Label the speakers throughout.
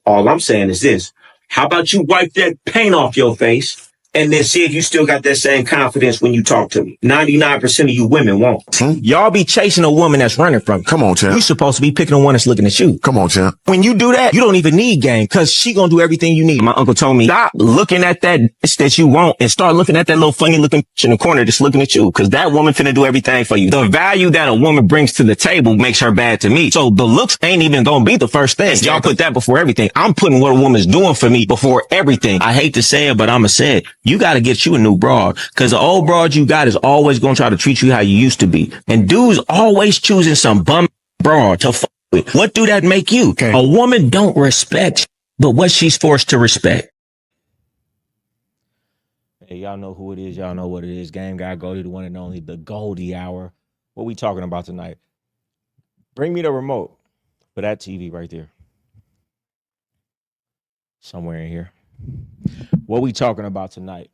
Speaker 1: All I'm saying is this. How about you wipe that paint off your face and then see if you still got that same confidence when you talk to me? 99% of you women won't. Y'all be chasing a woman that's running from you.
Speaker 2: Come on, champ.
Speaker 1: You supposed to be picking a one that's looking at you.
Speaker 2: Come on, champ.
Speaker 1: When you do that, you don't even need game because she gonna do everything you need. My uncle told me, stop looking at that bitch that you want and start looking at that little funny looking bitch in the corner that's looking at you because that woman finna do everything for you. The value that a woman brings to the table makes her bad to me. So the looks ain't even gonna be the first thing. Y'all put that before everything. I'm putting what a woman's doing for me before everything. I hate to say it, but I'ma say it. You gotta get you a new broad because the old broad you got is always gonna try to treat you how you used to be. And dudes always choosing some bum broad to fuck with. What do that make you? Okay. A woman don't respect, but what she's forced to respect. Hey, y'all know who it is. Y'all know what it is. Game Guy Goldie, the one and only, the Goldie Hour. What we talking about tonight? Bring me the remote for that TV right there. Somewhere in here. What we talking about tonight?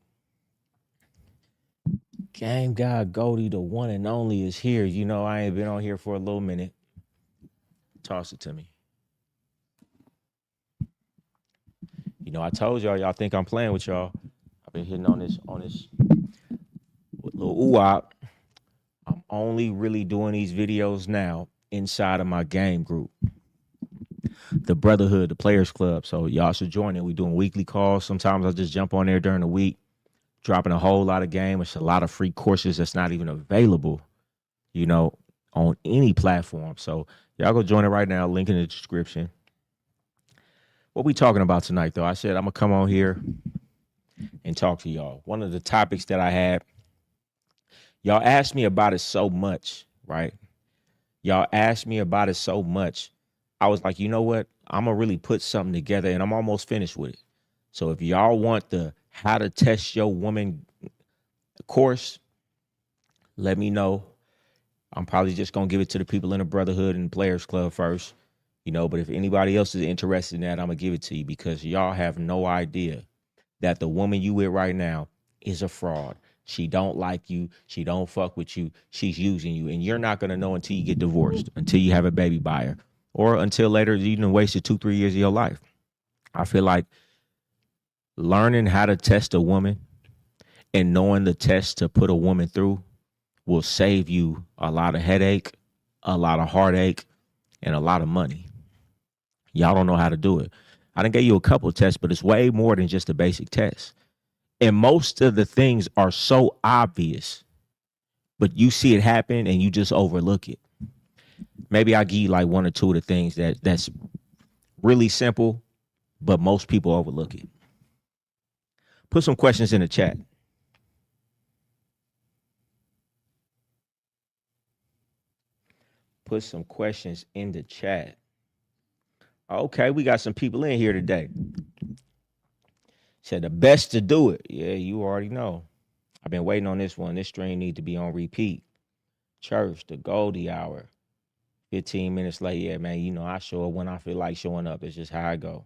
Speaker 1: Game Guy Goldie, the one and only, is here. You know, I ain't been on here for a little minute. Toss it to me. You know, I told y'all think I'm playing with y'all. I've been hitting on this with little ooh-wop. I'm only really doing these videos now inside of my game group, the Brotherhood, the Players Club. So y'all should join it. We doing weekly calls. Sometimes I just jump on there during the week, dropping a whole lot of game. It's a lot of free courses that's not even available, you know, on any platform. So y'all go join it right now. Link in the description. What we talking about tonight, though? I said I'm going to come on here and talk to y'all. One of the topics that I had, y'all asked me about it so much, right? Y'all asked me about it so much. I was like, you know what? I'm going to really put something together, and I'm almost finished with it. So if y'all want the How to Test Your Woman course, let me know. I'm probably just going to give it to the people in the Brotherhood and Players Club first, you know, but if anybody else is interested in that, I'm going to give it to you because y'all have no idea that the woman you with right now is a fraud. She don't like you. She don't fuck with you. She's using you. And you're not going to know until you get divorced, until you have a baby by her, or until later you done wasted 2-3 years of your life. I feel like learning how to test a woman and knowing the test to put a woman through will save you a lot of headache, a lot of heartache, and a lot of money. Y'all don't know how to do it. I done gave you a couple of tests, but it's way more than just a basic test. And most of the things are so obvious, but you see it happen and you just overlook it. Maybe I'll give you like one or two of the things that's really simple, but most people overlook it. Put some questions in the chat. Put some questions in the chat. Okay, we got some people in here today. Said the best to do it. Yeah, you already know. I've been waiting on this one. This stream need to be on repeat. Church, the Goldie Hour. 15 minutes late. Yeah, man, you know, I show up when I feel like showing up. It's just how I go.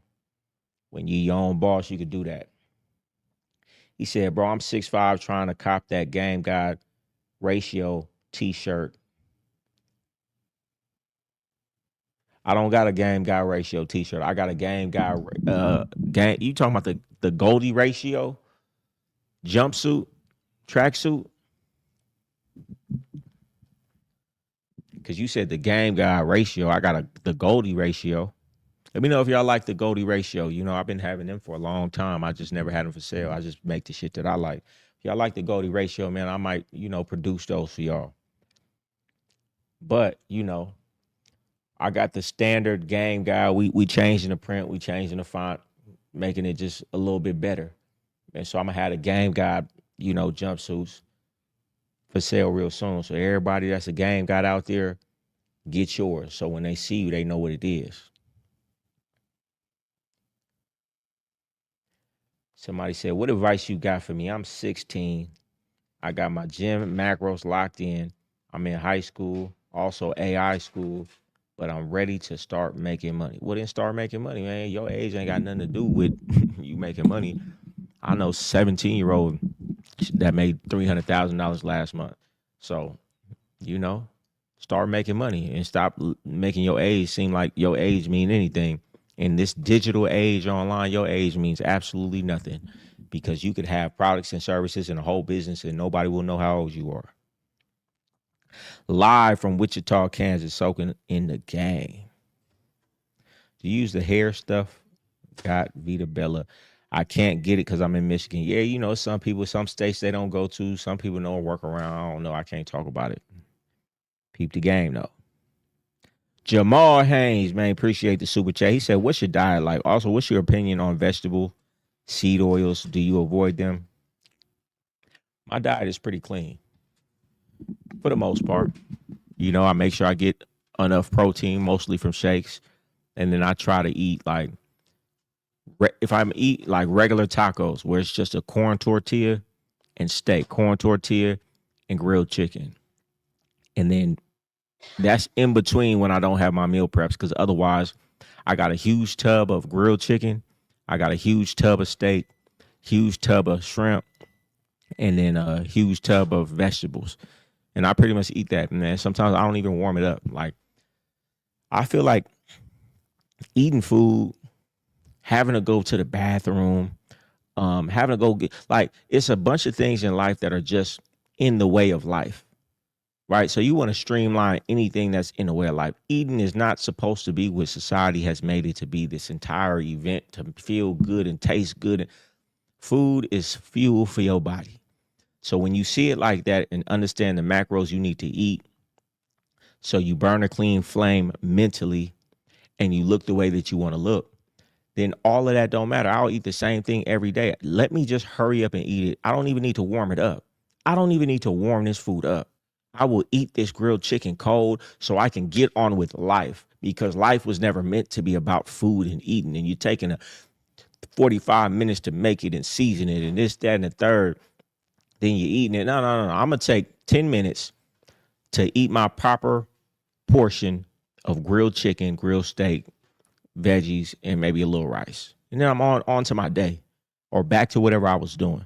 Speaker 1: When you your own boss, you could do that. He said, bro, I'm 6'5", trying to cop that Game God ratio t-shirt. I don't got a Game Guy ratio t-shirt. I got a Game Guy game. You talking about the Goldie ratio jumpsuit, tracksuit? Because you said the Game Guy ratio. I got the Goldie ratio. Let me know if y'all like the Goldie ratio. You know, I've been having them for a long time. I just never had them for sale. I just make the shit that I like. If y'all like the Goldie ratio, man, I might, you know, produce those for y'all. But, you know, I got the standard Game Guy. We changing the print. We changing the font, making it just a little bit better. And so I'm going to have a Game Guy, you know, jumpsuits for sale real soon. So everybody that's a Game Guy out there, get yours. So when they see you, they know what it is. Somebody said, what advice you got for me? I'm 16. I got my gym macros locked in. I'm in high school, also AI school, but I'm ready to start making money. Well, then start making money, man. Your age ain't got nothing to do with you making money. I know 17-year-old that made $300,000 last month. So, you know, start making money and stop making your age seem like your age mean anything. In this digital age online, your age means absolutely nothing because you could have products and services and a whole business and nobody will know how old you are. Live from Wichita, Kansas, soaking in the game. To use the hair stuff, got Vita Bella. I can't get it because I'm in Michigan. Yeah, you know, some people, some states they don't go to. Some people don't work around. I don't know. I can't talk about it. Peep the game though. Jamal Haynes, man, appreciate the super chat. He said, "What's your diet like? Also, what's your opinion on vegetable seed oils? Do you avoid them?" My diet is pretty clean for the most part. You know, I make sure I get enough protein, mostly from shakes, and then I try to eat like if I'm eat like regular tacos, where it's just a corn tortilla and steak, corn tortilla and grilled chicken, and then that's in between when I don't have my meal preps because otherwise I got a huge tub of grilled chicken, I got a huge tub of steak, huge tub of shrimp, and then a huge tub of vegetables. And I pretty much eat that. And then sometimes I don't even warm it up. Like I feel like eating food, having to go to the bathroom, having to go get like it's a bunch of things in life that are just in the way of life. Right. So you want to streamline anything that's in the way of life. Eating is not supposed to be what society has made it to be, this entire event to feel good and taste good. Food is fuel for your body. So when you see it like that and understand the macros you need to eat, so you burn a clean flame mentally and you look the way that you want to look, then all of that don't matter. I'll eat the same thing every day. Let me just hurry up and eat it. I don't even need to warm it up. I don't even need to warm this food up. I will eat this grilled chicken cold so I can get on with life because life was never meant to be about food and eating. And you're taking a 45 minutes to make it and season it and this, that, and the third. Then you're eating it. No. I'm going to take 10 minutes to eat my proper portion of grilled chicken, grilled steak, veggies, and maybe a little rice. And then I'm on to my day or back to whatever I was doing.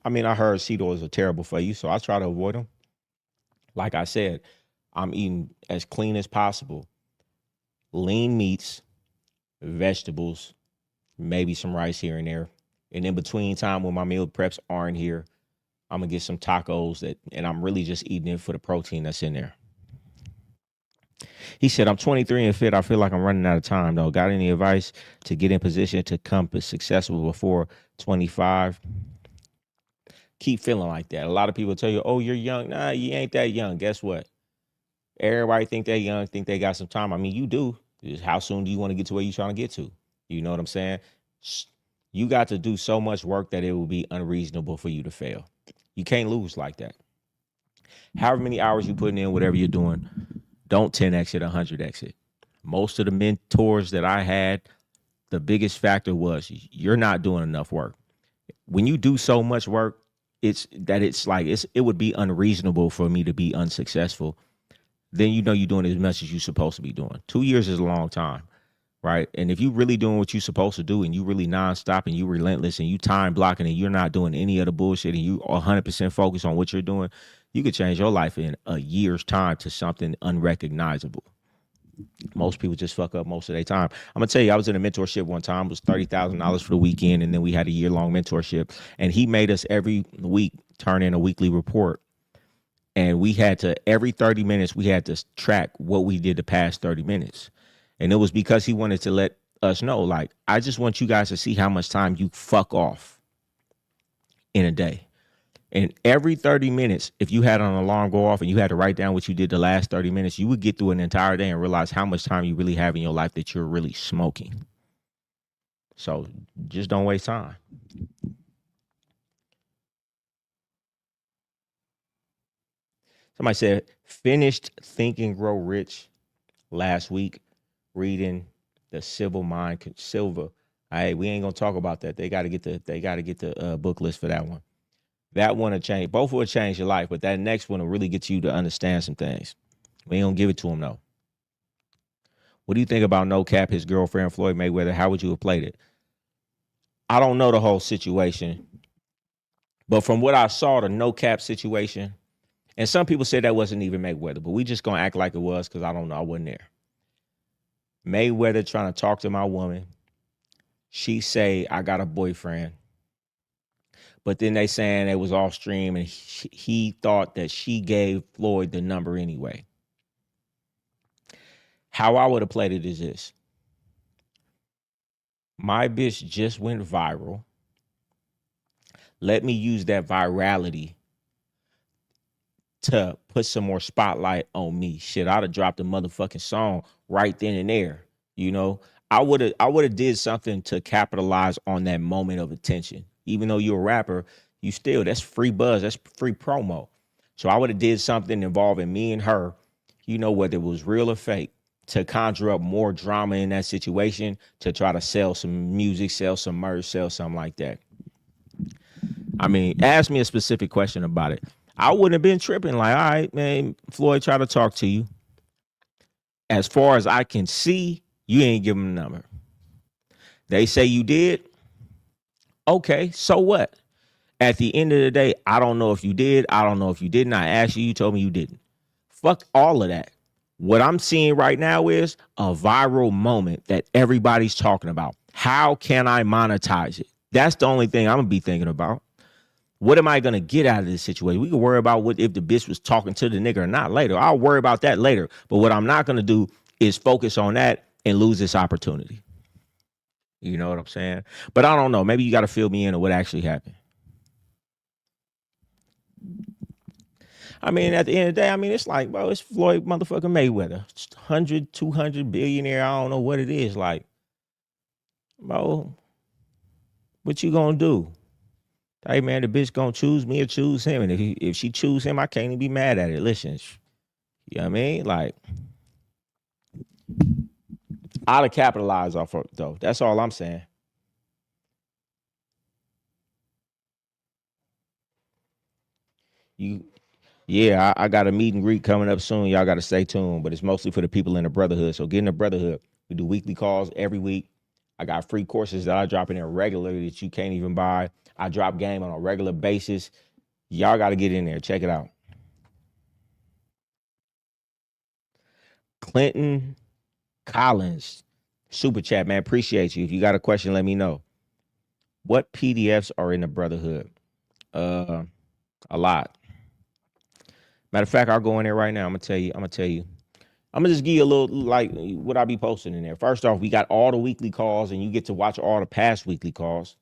Speaker 1: I mean, I heard seed oils are terrible for you, so I try to avoid them. Like I said, I'm eating as clean as possible. Lean meats, vegetables, maybe some rice here and there. And in between time when my meal preps aren't here, I'm going to get some tacos and I'm really just eating it for the protein that's in there. He said, I'm 23 and fit. I feel like I'm running out of time, though. Got any advice to get in position to become successful before 25? Keep feeling like that. A lot of people tell you, oh, you're young. Nah, you ain't that young. Guess what? Everybody think they're young, think they got some time. I mean, you do. How soon do you want to get to where you're trying to get to? You know what I'm saying? You got to do so much work that it will be unreasonable for you to fail. You can't lose like that. However many hours you putting in, whatever you're doing, don't 10x it, 100x it. Most of the mentors that I had, the biggest factor was you're not doing enough work. When you do so much work, it would be unreasonable for me to be unsuccessful. Then you know you're doing as much as you're supposed to be doing. 2 years is a long time, right? And if you really doing what you're supposed to do and you really nonstop and you relentless and you time blocking and you're not doing any of the bullshit and you 100% focused on what you're doing, you could change your life in a year's time to something unrecognizable. Most people just fuck up most of their time. I'm gonna tell you, I was in a mentorship one time. It was $30,000 for the weekend, and then we had a year-long mentorship. And he made us every week turn in a weekly report. And we had to, every 30 minutes, we had to track what we did the past 30 minutes. And it was because he wanted to let us know, like, I just want you guys to see how much time you fuck off in a day. And every 30 minutes, if you had an alarm go off and you had to write down what you did the last 30 minutes, you would get through an entire day and realize how much time you really have in your life that you're really smoking. So just don't waste time. Somebody said, finished Think and Grow Rich last week, reading the Civil Mind Silver. Hey, we ain't gonna talk about that. They got to get the book list for that one. That one will change. Both will change your life, but that next one will really get you to understand some things. We ain't gonna give it to him though. What do you think about No Cap, his girlfriend Floyd Mayweather? How would you have played it? I don't know the whole situation, but from what I saw, the No Cap situation, And some people said that wasn't even Mayweather, but we just gonna act like it was because I don't know. I wasn't there. Mayweather trying to talk to my woman. She say, I got a boyfriend. But then they saying it was off stream and he thought that she gave Floyd the number anyway. How I would have played it is this. My bitch just went viral. Let me use that virality to put some more spotlight on me. Shit, I'd have dropped a motherfucking song right then and there. You know, I would have did something to capitalize on that moment of attention. Even though you're a rapper, you still, that's free buzz, that's free promo. So I would have did something involving me and her, you know, whether it was real or fake, to conjure up more drama in that situation, to try to sell some music, sell some merch, sell something like that. I mean, ask me a specific question about it. I wouldn't have been tripping like, all right, man, Floyd tried to talk to you. As far as I can see, you ain't give him a number. They say you did. Okay, so what? At the end of the day, I don't know if you did. I don't know if you didn't. I asked you, you told me you didn't. Fuck all of that. What I'm seeing right now is a viral moment that everybody's talking about. How can I monetize it? That's the only thing I'm gonna be thinking about. What am I gonna get out of this situation? We can worry about what if the bitch was talking to the nigga or not later. I'll worry about that later. But what I'm not gonna do is focus on that and lose this opportunity. You know what I'm saying? But I don't know. Maybe you got to fill me in on what actually happened. I mean, at the end of the day, I mean, it's like, bro, it's Floyd motherfucking Mayweather. 100, 200 billionaire. I don't know what it is. Like, bro, what you gonna do? Hey, man, the bitch gonna choose me or choose him. And if she choose him, I can't even be mad at it. Listen, you know what I mean? Like, I'd have capitalized off of it, though. That's all I'm saying. Yeah, I got a meet and greet coming up soon. Y'all got to stay tuned, but it's mostly for the people in the brotherhood. So get in the brotherhood. We do weekly calls every week. I got free courses that I drop in there regularly that you can't even buy. I drop game on a regular basis. Y'all got to get in there. Check it out. Clinton Collins, super chat, man. Appreciate you. If you got a question, let me know. What PDFs are in the brotherhood? A lot. Matter of fact, I'll go in there right now. I'm gonna tell you. I'm gonna just give you a little like what I be posting in there. First off, we got all the weekly calls, and you get to watch all the past weekly calls.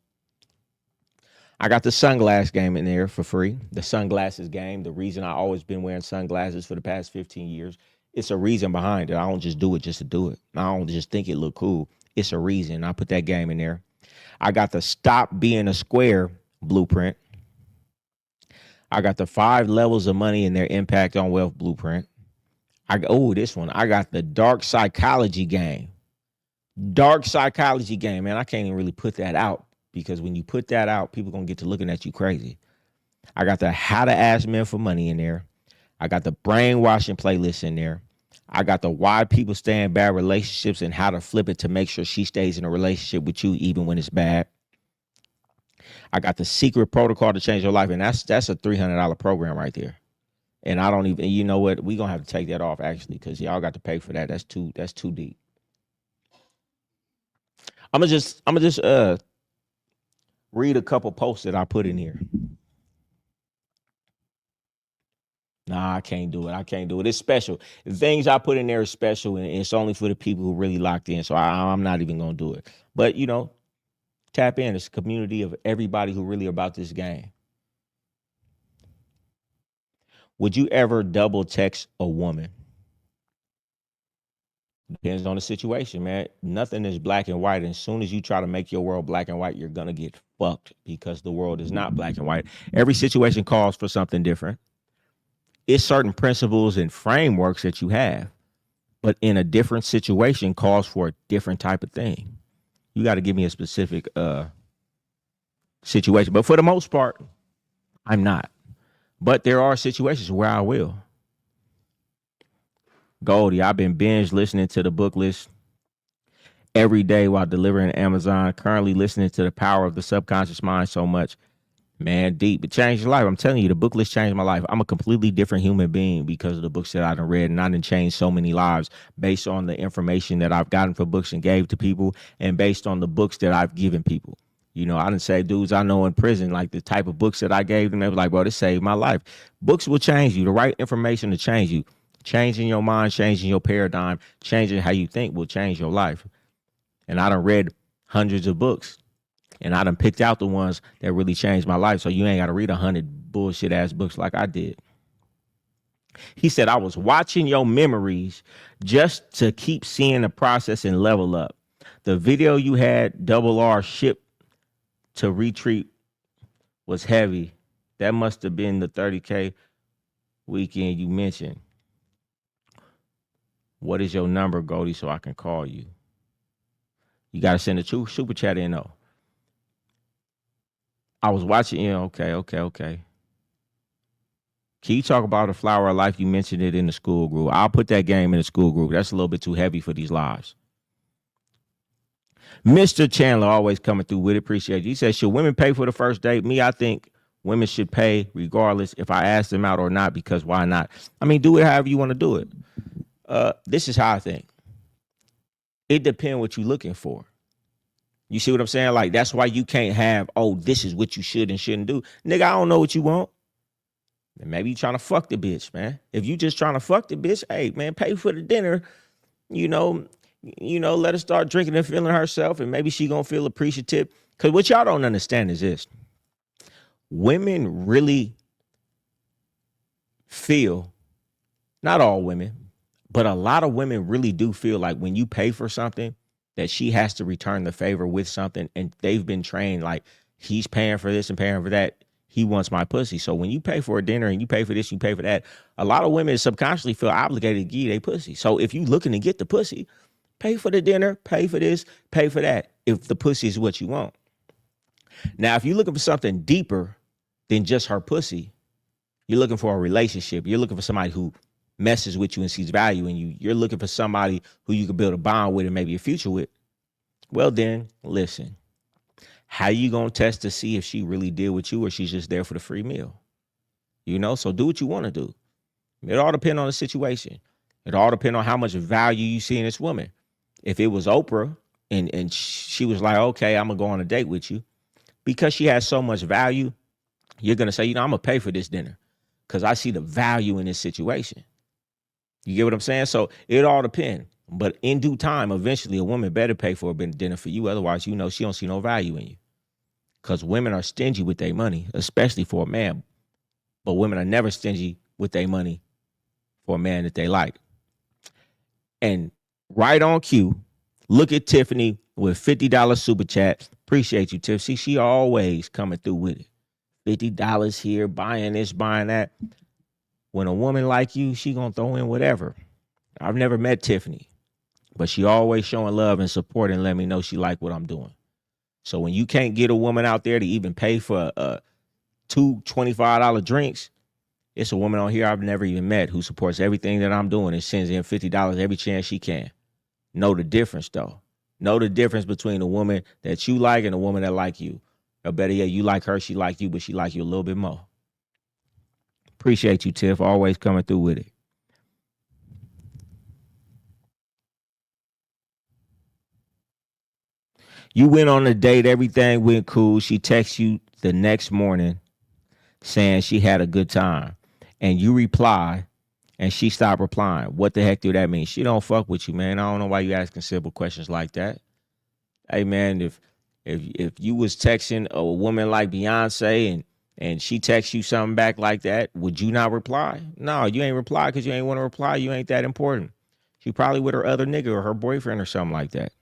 Speaker 1: I got the sunglass game in there for free. The sunglasses game. The reason I always been wearing sunglasses for the past 15 years. It's a reason behind it. I don't just do it just to do it. I don't just think it look cool. It's a reason. I put that game in there. I got the stop being a square blueprint. I got the 5 levels of money and their impact on wealth blueprint. This one. I got the dark psychology game. Dark psychology game, man. I can't even really put that out because when you put that out, people gonna get to looking at you crazy. I got the how to ask men for money in there. I got the brainwashing playlist in there. I got the why people stay in bad relationships and how to flip it to make sure she stays in a relationship with you even when it's bad. I got the secret protocol to change your life, and that's a $300 program right there. And I don't even, you know what? We gonna have to take that off actually, because y'all got to pay for that. That's too deep. I'm gonna just read a couple posts that I put in here. Nah, I can't do it. It's special. The things I put in there is special, and it's only for the people who really locked in. So I'm not even gonna do it. But you know, tap in. It's a community of everybody who really about this game. Would you ever double text a woman? Depends on the situation, man. Nothing is black and white. And as soon as you try to make your world black and white, you're gonna get fucked because the world is not black and white. Every situation calls for something different. It's certain principles and frameworks that you have, but in a different situation calls for a different type of thing. You got to give me a specific situation. But for the most part, I'm not. But there are situations where I will. Goldie, I've been binge listening to the book list every day while delivering Amazon. Currently listening to The Power of the Subconscious Mind so much. Man, deep. It changed your life. I'm telling you, the book list changed my life. I'm a completely different human being because of the books that I done read, and I done changed so many lives based on the information that I've gotten from books and gave to people, and based on the books that I've given people. You know, I done saved dudes I know in prison, like the type of books that I gave them. They were like, bro, this saved my life. Books will change you. The right information to change you. Changing your mind, changing your paradigm, changing how you think will change your life. And I done read hundreds of books. And I done picked out the ones that really changed my life. So you ain't got to read 100 bullshit ass books like I did. He said, I was watching your memories just to keep seeing the process and level up. The video you had double R shipped to retreat was heavy. That must have been the 30K weekend you mentioned. What is your number, Goldie, so I can call you? You got to send a super chat in, though. I was watching, okay. Can you talk about the Flower of Life? You mentioned it in the school group. I'll put that game in the school group. That's a little bit too heavy for these lives. Mr. Chandler always coming through with it. Appreciate you. He says, should women pay for the first date? Me, I think women should pay regardless if I ask them out or not, because why not? I mean, do it however you want to do it. This is how I think. It depends what you're looking for. You see what I'm saying? Like, that's why you can't have, oh, this is what you should and shouldn't do. Nigga, I don't know what you want. And maybe you trying to fuck the bitch, man. If you just trying to fuck the bitch, hey, man, pay for the dinner. Let her start drinking and feeling herself, and maybe she gonna feel appreciative. Because what y'all don't understand is this. Women really feel, not all women, but a lot of women really do feel like when you pay for something, that she has to return the favor with something, and they've been trained like he's paying for this and paying for that. He wants my pussy. So when you pay for a dinner and you pay for this, you pay for that, a lot of women subconsciously feel obligated to give you their pussy. So if you looking to get the pussy, pay for the dinner, pay for this, pay for that, if the pussy is what you want. Now, if you're looking for something deeper than just her pussy, you're looking for a relationship. You're looking for somebody who messes with you and sees value in you. You're looking for somebody who you can build a bond with and maybe a future with. Well, then, listen. How you going to test to see if she really deal with you or she's just there for the free meal? So do what you want to do. It all depends on the situation. It all depends on how much value you see in this woman. If it was Oprah and she was like, okay, I'm going to go on a date with you, because she has so much value, you're going to say, I'm going to pay for this dinner because I see the value in this situation. You get what I'm saying? So it all depends. But in due time, eventually a woman better pay for a dinner for you. Otherwise, she don't see no value in you. Because women are stingy with their money, especially for a man. But women are never stingy with their money for a man that they like. And right on cue, look at Tiffany with $50 super chat. Appreciate you, Tiff. See, she always coming through with it. $50 here, buying this, buying that. When a woman like you, she gonna throw in whatever. I've never met Tiffany, but she always showing love and support and let me know she like what I'm doing. So when you can't get a woman out there to even pay for two $25 drinks, it's a woman on here I've never even met who supports everything that I'm doing and sends in $50 every chance she can. Know the difference, though. Know the difference between a woman that you like and a woman that like you. Or better yet, you like her, she like you, but she like you a little bit more. Appreciate you, Tiff. Always coming through with it. You went on a date, everything went cool. She texts you the next morning saying she had a good time. And you reply, and she stopped replying. What the heck do that mean? She don't fuck with you, man. I don't know why you asking simple questions like that. Hey, man, if you was texting a woman like Beyonce and she texts you something back like that, would you not reply? No, you ain't reply because you ain't want to reply. You ain't that important. She probably with her other nigga or her boyfriend or something like that.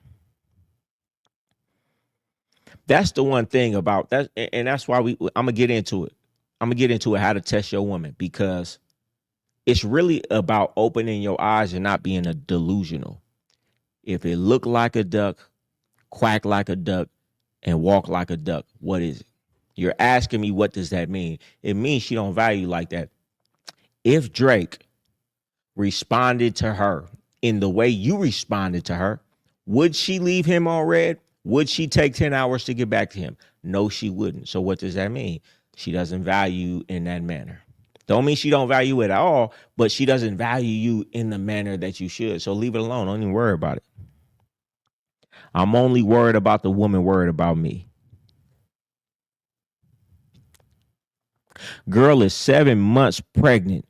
Speaker 1: That's the one thing about that. And that's why I'm going to get into it. I'm going to get into it, how to test your woman, because it's really about opening your eyes and not being a delusional. If it look like a duck, quack like a duck, and walk like a duck, what is it? You're asking me, what does that mean? It means she don't value you like that. If Drake responded to her in the way you responded to her, would she leave him on red? Would she take 10 hours to get back to him? No, she wouldn't. So what does that mean? She doesn't value you in that manner. Don't mean she don't value it at all, but she doesn't value you in the manner that you should. So leave it alone. Don't even worry about it. I'm only worried about the woman worried about me. Girl is 7 months pregnant,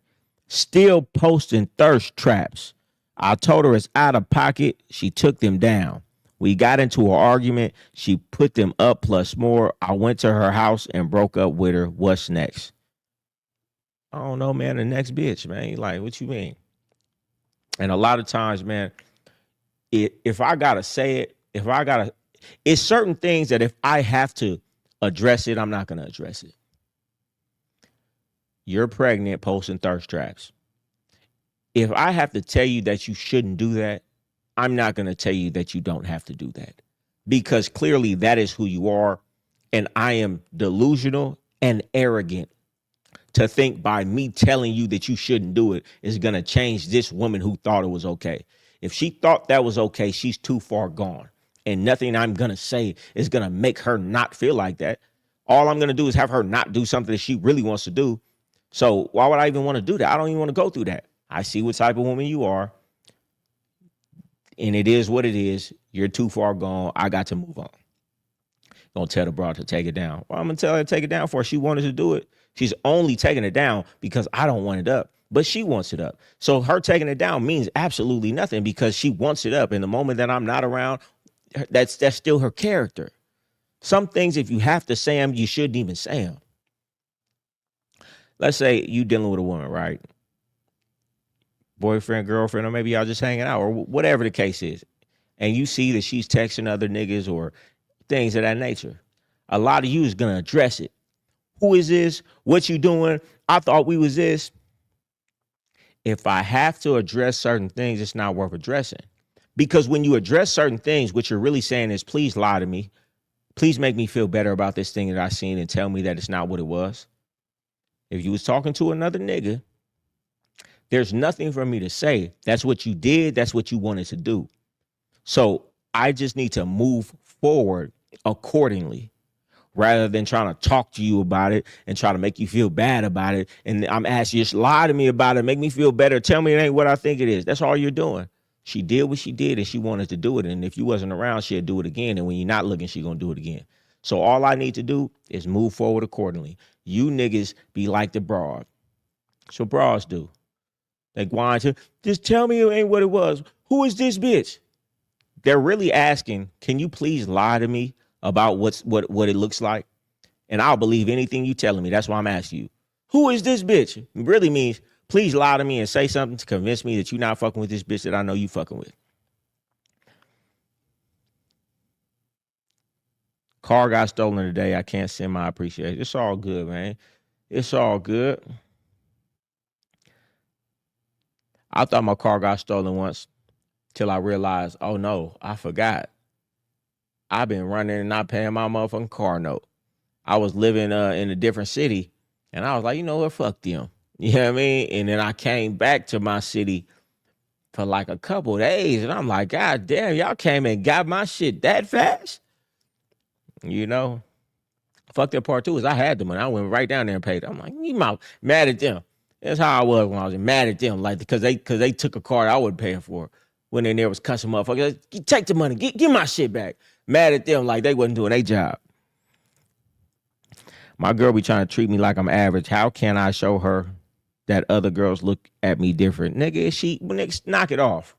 Speaker 1: still posting thirst traps. I told her it's out of pocket. She took them down. We got into an argument. She put them up plus more. I went to her house and broke up with her. What's next? I don't know, man. The next bitch, man. Like, what you mean? And a lot of times, man, if I gotta say it, it's certain things that if I have to address it, I'm not gonna address it. You're pregnant, posting thirst traps. If I have to tell you that you shouldn't do that, I'm not going to tell you that you don't have to do that, because clearly that is who you are. And I am delusional and arrogant to think by me telling you that you shouldn't do it is going to change this woman who thought it was okay. If she thought that was okay, she's too far gone. And nothing I'm going to say is going to make her not feel like that. All I'm going to do is have her not do something that she really wants to do. So why would I even want to do that? I don't even want to go through that. I see what type of woman you are. And it is what it is. You're too far gone. I got to move on. Gonna tell the broad to take it down. Well, I'm gonna tell her to take it down for her. She wanted to do it. She's only taking it down because I don't want it up, but she wants it up. So her taking it down means absolutely nothing because she wants it up. And the moment that I'm not around, that's still her character. Some things, if you have to say them, you shouldn't even say them. Let's say you dealing with a woman, right? Boyfriend, girlfriend, or maybe y'all just hanging out or whatever the case is. And you see that she's texting other niggas or things of that nature. A lot of you is going to address it. Who is this? What you doing? I thought we was this. If I have to address certain things, it's not worth addressing. Because when you address certain things, what you're really saying is, please lie to me. Please make me feel better about this thing that I seen and tell me that it's not what it was. If you was talking to another nigga, there's nothing for me to say. That's what you did. That's what you wanted to do. So I just need to move forward accordingly rather than trying to talk to you about it and try to make you feel bad about it. And I'm asking you, just lie to me about it. Make me feel better. Tell me it ain't what I think it is. That's all you're doing. She did what she did and she wanted to do it. And if you wasn't around, she'd do it again. And when you're not looking, she's going to do it again. So all I need to do is move forward accordingly. You niggas be like the broad. So broads do. They whine to, just tell me it ain't what it was. Who is this bitch? They're really asking, can you please lie to me about what it looks like? And I'll believe anything you telling me. That's why I'm asking you. Who is this bitch? It really means, please lie to me and say something to convince me that you're not fucking with this bitch that I know you fucking with. Car got stolen today. I can't send my appreciation. It's all good, man. It's all good. I thought my car got stolen once till I realized, oh no, I forgot. I've been running and not paying my motherfucking car note. I was living in a different city and I was like, you know what, fuck them. You know what I mean? And then I came back to my city for like a couple of days and I'm like, God damn, y'all came and got my shit that fast? You know? Fuck that part too is I had the money. I went right down there and paid. I'm like, you mad at them. That's how I was when I was mad at them, like because they took a car I wasn't paying for. When in there was cussing motherfuckers, like, take the money, get my shit back. Mad at them like they wasn't doing their job. My girl be trying to treat me like I'm average. How can I show her that other girls look at me different? Nigga, knock it off.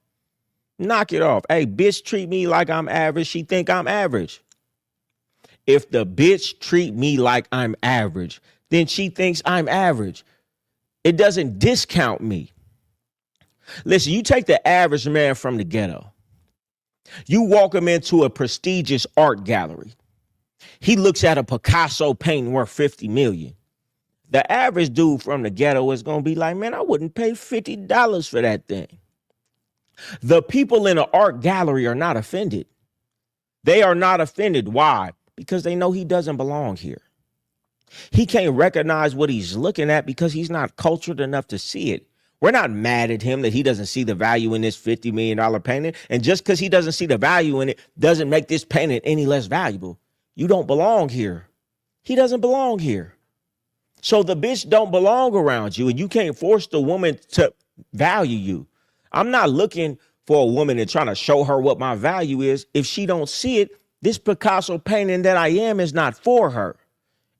Speaker 1: Knock it off. Hey, bitch treat me like I'm average. She think I'm average. If the bitch treat me like I'm average, then she thinks I'm average. It doesn't discount me. Listen, you take the average man from the ghetto. You walk him into a prestigious art gallery. He looks at a Picasso painting worth $50 million. The average dude from the ghetto is going to be like, man, I wouldn't pay $50 for that thing. The people in the art gallery are not offended. They are not offended. Why? Because they know he doesn't belong here. He can't recognize what he's looking at because he's not cultured enough to see it. We're not mad at him that he doesn't see the value in this $50 million painting. And just because he doesn't see the value in it doesn't make this painting any less valuable. You don't belong here. He doesn't belong here. So the bitch don't belong around you, and you can't force the woman to value you. I'm not looking for a woman and trying to show her what my value is. If she don't see it, this Picasso painting that I am is not for her.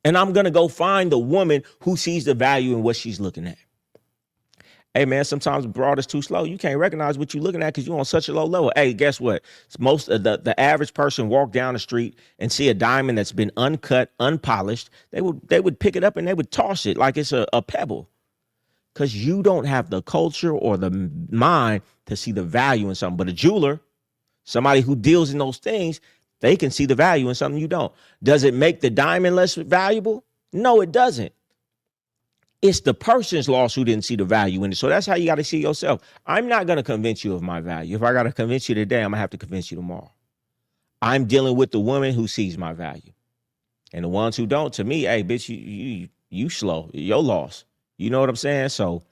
Speaker 1: And I'm going to go find the woman who sees the value in what she's looking at. Hey, man, sometimes broad is too slow. You can't recognize what you're looking at because you're on such a low level. Hey, guess what? Most of the average person walk down the street and see a diamond that's been uncut, unpolished. They would pick it up and they would toss it like it's a pebble, because you don't have the culture or the mind to see the value in something. But a jeweler, somebody who deals in those things, they can see the value in something you don't. Does it make the diamond less valuable? No, it doesn't. It's the person's loss who didn't see the value in it. So that's how you got to see yourself. I'm not going to convince you of my value. If I got to convince you today, I'm going to have to convince you tomorrow. I'm dealing with the woman who sees my value. And the ones who don't, to me, hey, bitch, you slow. Your loss. You know what I'm saying? So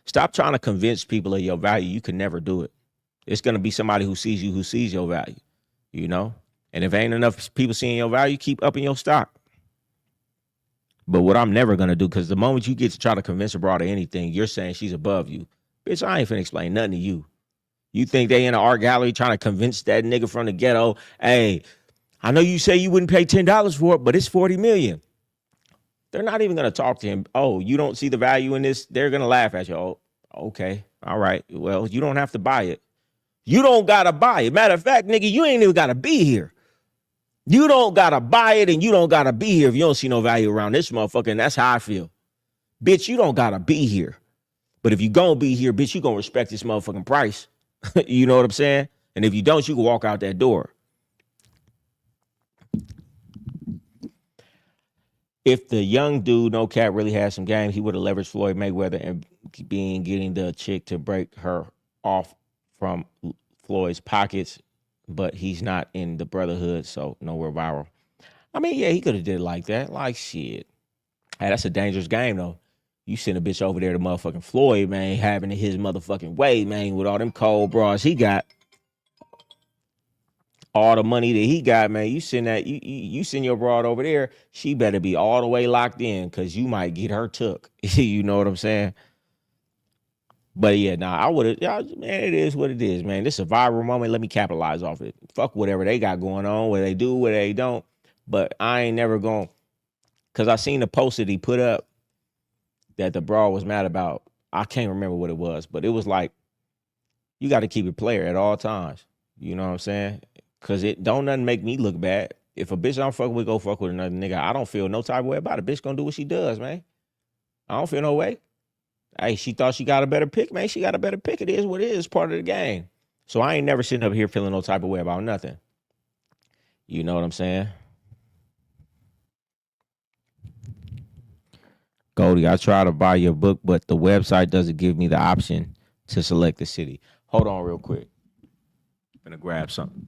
Speaker 1: stop trying to convince people of your value. You can never do it. It's going to be somebody who sees you, who sees your value, you know? And if ain't enough people seeing your value, keep upping your stock. But what I'm never going to do, because the moment you get to try to convince a broad of anything, you're saying she's above you. Bitch, I ain't finna explain nothing to you. You think they in an art gallery trying to convince that nigga from the ghetto, hey, I know you say you wouldn't pay $10 for it, but it's $40 million. They're not even going to talk to him. Oh, you don't see the value in this? They're going to laugh at you. Oh, okay. All right. Well, you don't have to buy it. You don't got to buy it. Matter of fact, nigga, you ain't even got to be here. You don't got to buy it, and you don't got to be here if you don't see no value around this motherfucker, and that's how I feel. Bitch, you don't got to be here. But if you going to be here, bitch, you going to respect this motherfucking price. You know what I'm saying? And if you don't, you can walk out that door. If the young dude, no cap, really had some game, he would have leveraged Floyd Mayweather and getting the chick to break her off from Floyd's pockets. But he's not in the brotherhood, so nowhere viral. I mean, yeah, he could have did it like that. Like, shit. Hey, that's a dangerous game, though. You send a bitch over there to motherfucking Floyd, man, having it his motherfucking way, man, with all them cold bras he got. All the money that he got, man, you send that, you send your broad over there, she better be all the way locked in, because you might get her took. You know what I'm saying? But yeah, nah, I would have, man, it is what it is, man. This is a viral moment. Let me capitalize off it. Fuck whatever they got going on, where they do, where they don't. But I ain't never going, because I seen the post that he put up that the broad was mad about. I can't remember what it was, but it was like, you got to keep it player at all times. You know what I'm saying? Because it don't nothing make me look bad. If a bitch I don't fuck with, go fuck with another nigga, I don't feel no type of way about it. Bitch gonna do what she does, man. I don't feel no way. Hey, she thought she got a better pick, man. She got a better pick. It is what it is. Part of the game. So I ain't never sitting up here feeling no type of way about nothing. You know what I'm saying? Goldie, I try to buy your book, but the website doesn't give me the option to select the city. Hold on real quick. I'm gonna grab something.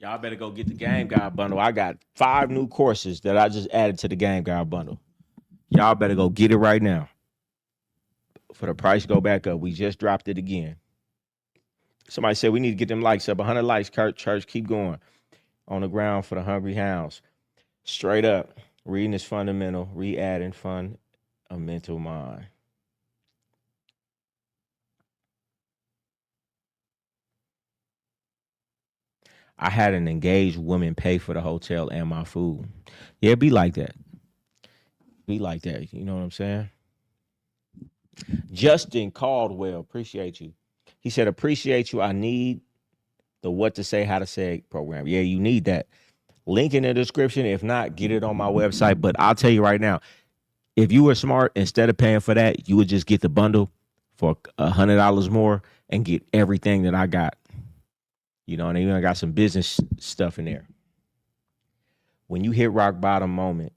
Speaker 1: Y'all better go get the Game God bundle. I got 5 new courses that I just added to the Game God bundle. Y'all better go get it right now. For the price go back up. We just dropped it again. Somebody said we need to get them likes up. 100 likes, church. Keep going. On the ground for the hungry hounds. Straight up. Reading is fundamental. Re-adding fun, a mental mind. I had an engaged woman pay for the hotel and my food. Yeah, be like that. Be like that. You know what I'm saying? Justin Caldwell, appreciate you. He said, appreciate you. I need the what to say, how to say program. Yeah, you need that. Link in the description. If not, get it on my website. But I'll tell you right now, if you were smart, instead of paying for that, you would just get the bundle for $100 more and get everything that I got. You know, and even I got some business stuff in there. When you hit rock bottom moment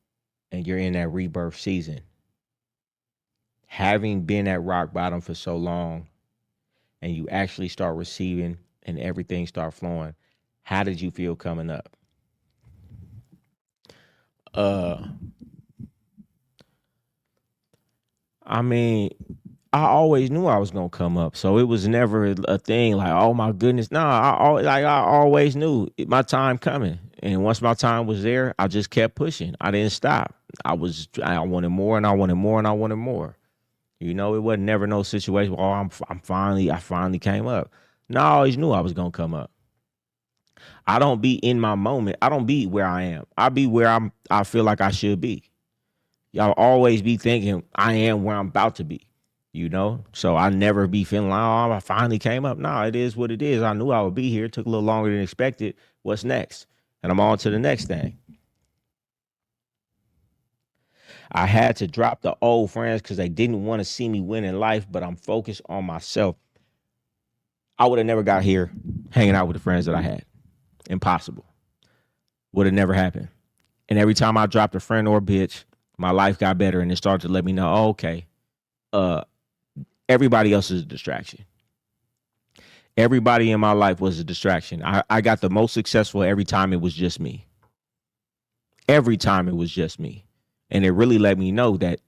Speaker 1: and you're in that rebirth season, having been at rock bottom for so long and you actually start receiving and everything start flowing, how did you feel coming up? Uh I mean, I always knew I was gonna come up, so it was never a thing like, oh my goodness. No, I always knew my time coming, and once my time was there, I just kept pushing. I didn't stop. I wanted more, and I wanted more, and I wanted more. You know, it wasn't never no situation. Oh, I finally came up. No, I always knew I was gonna come up. I don't be in my moment. I don't be where I am. I be where I feel like I should be. Y'all always be thinking I am where I'm about to be, you know? So I never be feeling like, oh, I finally came up. No, it is what it is. I knew I would be here. It took a little longer than expected. What's next? And I'm on to the next thing. I had to drop the old friends because they didn't want to see me win in life, but I'm focused on myself. I would have never got here hanging out with the friends that I had. Impossible. Would have never happened. And every time I dropped a friend or a bitch, my life got better and it started to let me know, oh, okay, uh, everybody else is a distraction. Everybody in my life was a distraction. I got the most successful every time it was just me. Every time it was just me. And it really let me know that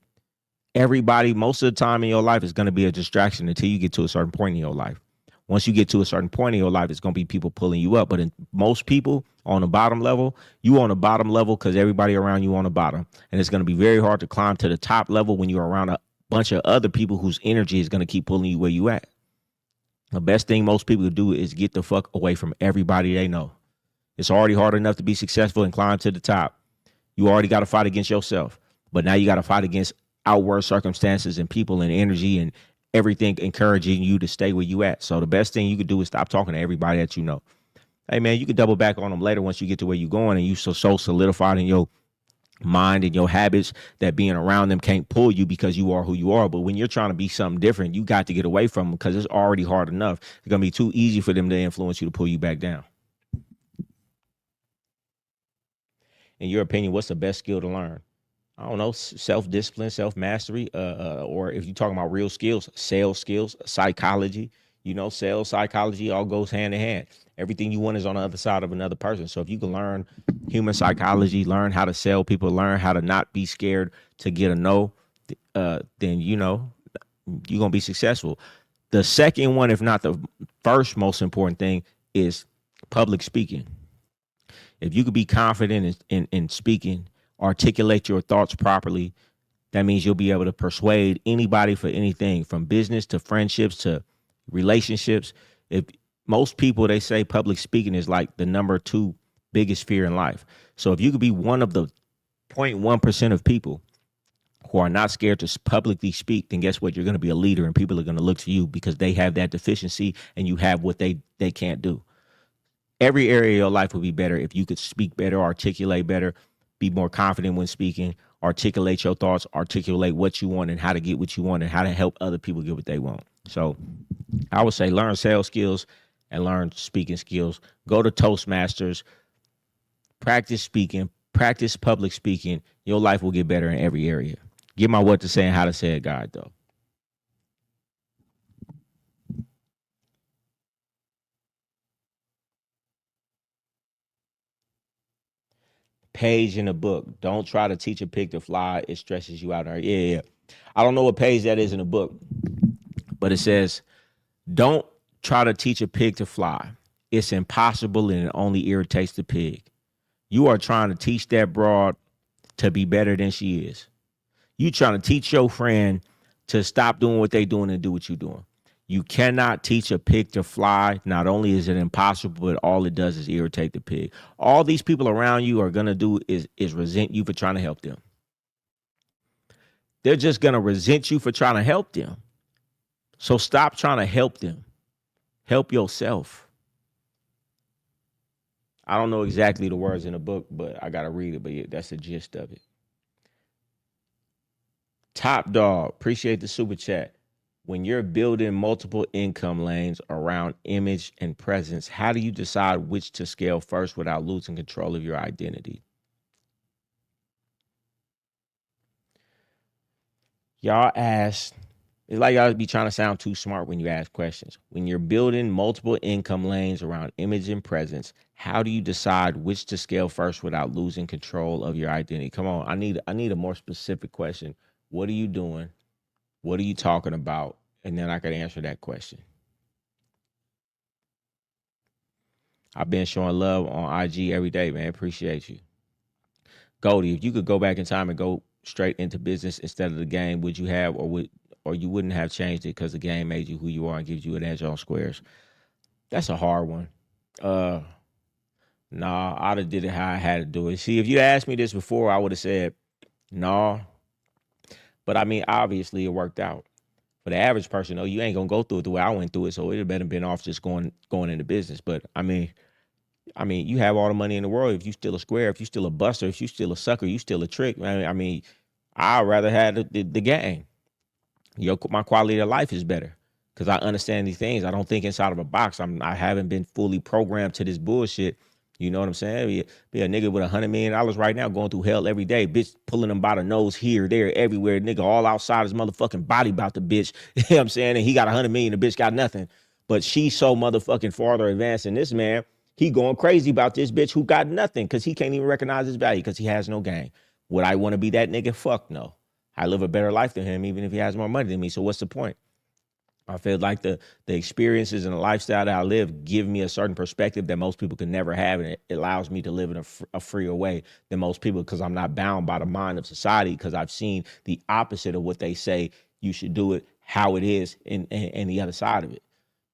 Speaker 1: everybody, most of the time in your life, is going to be a distraction until you get to a certain point in your life. Once you get to a certain point in your life, it's going to be people pulling you up. But in most people on the bottom level, you on the bottom level because everybody around you on the bottom. And it's going to be very hard to climb to the top level when you're around a bunch of other people whose energy is going to keep pulling you where you at. The best thing most people do is get the fuck away from everybody they know. It's already hard enough to be successful and climb to the top. You already got to fight against yourself. But now you got to fight against outward circumstances and people and energy and everything encouraging you to stay where you at. So the best thing you could do is stop talking to everybody that you know. Hey man, you can double back on them later once you get to where you're going and you so solidified in your mind and your habits that being around them can't pull you because you are who you are. But when you're trying to be something different, you got to get away from them because it's already hard enough. It's gonna be too easy for them to influence you to pull you back down. In your opinion, what's the best skill to learn? I don't know, self-discipline, self-mastery, or if you're talking about real skills, sales skills, psychology, you know, sales psychology all goes hand in hand. Everything you want is on the other side of another person. So if you can learn human psychology, learn how to sell people, learn how to not be scared to get a no, then you know you're gonna be successful. The second one, if not the first most important thing, is public speaking. If you could be confident in speaking, articulate your thoughts properly, that means you'll be able to persuade anybody for anything from business to friendships to relationships. If most people, they say public speaking is like the number two biggest fear in life. So if you could be one of the 0.1% of people who are not scared to publicly speak, then guess what? You're going to be a leader and people are going to look to you because they have that deficiency and you have what they can't do. Every area of your life would be better if you could speak better, articulate better, be more confident when speaking, articulate your thoughts, articulate what you want and how to get what you want and how to help other people get what they want. So I would say learn sales skills and learn speaking skills. Go to Toastmasters, practice speaking, practice public speaking. Your life will get better in every area. Get my what to say and how to say it guide, though. Page in the book. Don't try to teach a pig to fly. It stresses you out. Yeah. I don't know what page that is in the book, but it says, don't try to teach a pig to fly. It's impossible and it only irritates the pig. You are trying to teach that broad to be better than she is. You trying to teach your friend to stop doing what they doing and do what you doing. You cannot teach a pig to fly. Not only is it impossible, but all it does is irritate the pig. All these people around you are gonna do is resent you for trying to help them. They're just gonna resent you for trying to help them. So stop trying to help them. Help yourself. I don't know exactly the words in the book, but I gotta read it. But yeah, that's the gist of it. Top dog, appreciate the super chat. When you're building multiple income lanes around image and presence, how do you decide which to scale first without losing control of your identity? Y'all ask, it's like y'all be trying to sound too smart when you ask questions. When you're building multiple income lanes around image and presence, how do you decide which to scale first without losing control of your identity? Come on, I need a more specific question. What are you doing? What are you talking about? And then I could answer that question. I've been showing love on IG every day, man. Appreciate you. Goldie, if you could go back in time and go straight into business instead of the game, would you have or you wouldn't have changed it because the game made you who you are and gives you an edge on squares? That's a hard one. Uh nah, I'd have did it how I had to do it. See, if you asked me this before, I would have said nah. But I mean, obviously it worked out. For the average person, though, you ain't gonna go through it the way I went through it. So it'd better been off just going into business. But I mean, you have all the money in the world. If you still a square, if you still a buster, if you still a sucker, you still a trick. I mean, I'd rather have the game. My quality of life is better because I understand these things. I don't think inside of a box. I haven't been fully programmed to this bullshit. You know what I'm saying? Be a nigga with $100 million right now going through hell every day. Bitch pulling him by the nose here, there, everywhere. Nigga all outside his motherfucking body about the bitch. You know what I'm saying? And he got $100 million. The bitch got nothing. But she's so motherfucking farther advanced than this man. He going crazy about this bitch who got nothing because he can't even recognize his value because he has no game. Would I want to be that nigga? Fuck no. I live a better life than him, even if he has more money than me. So what's the point? I feel like the experiences and the lifestyle that I live give me a certain perspective that most people can never have, and it allows me to live in a freer way than most people because I'm not bound by the mind of society because I've seen the opposite of what they say you should do it, how it is, and the other side of it.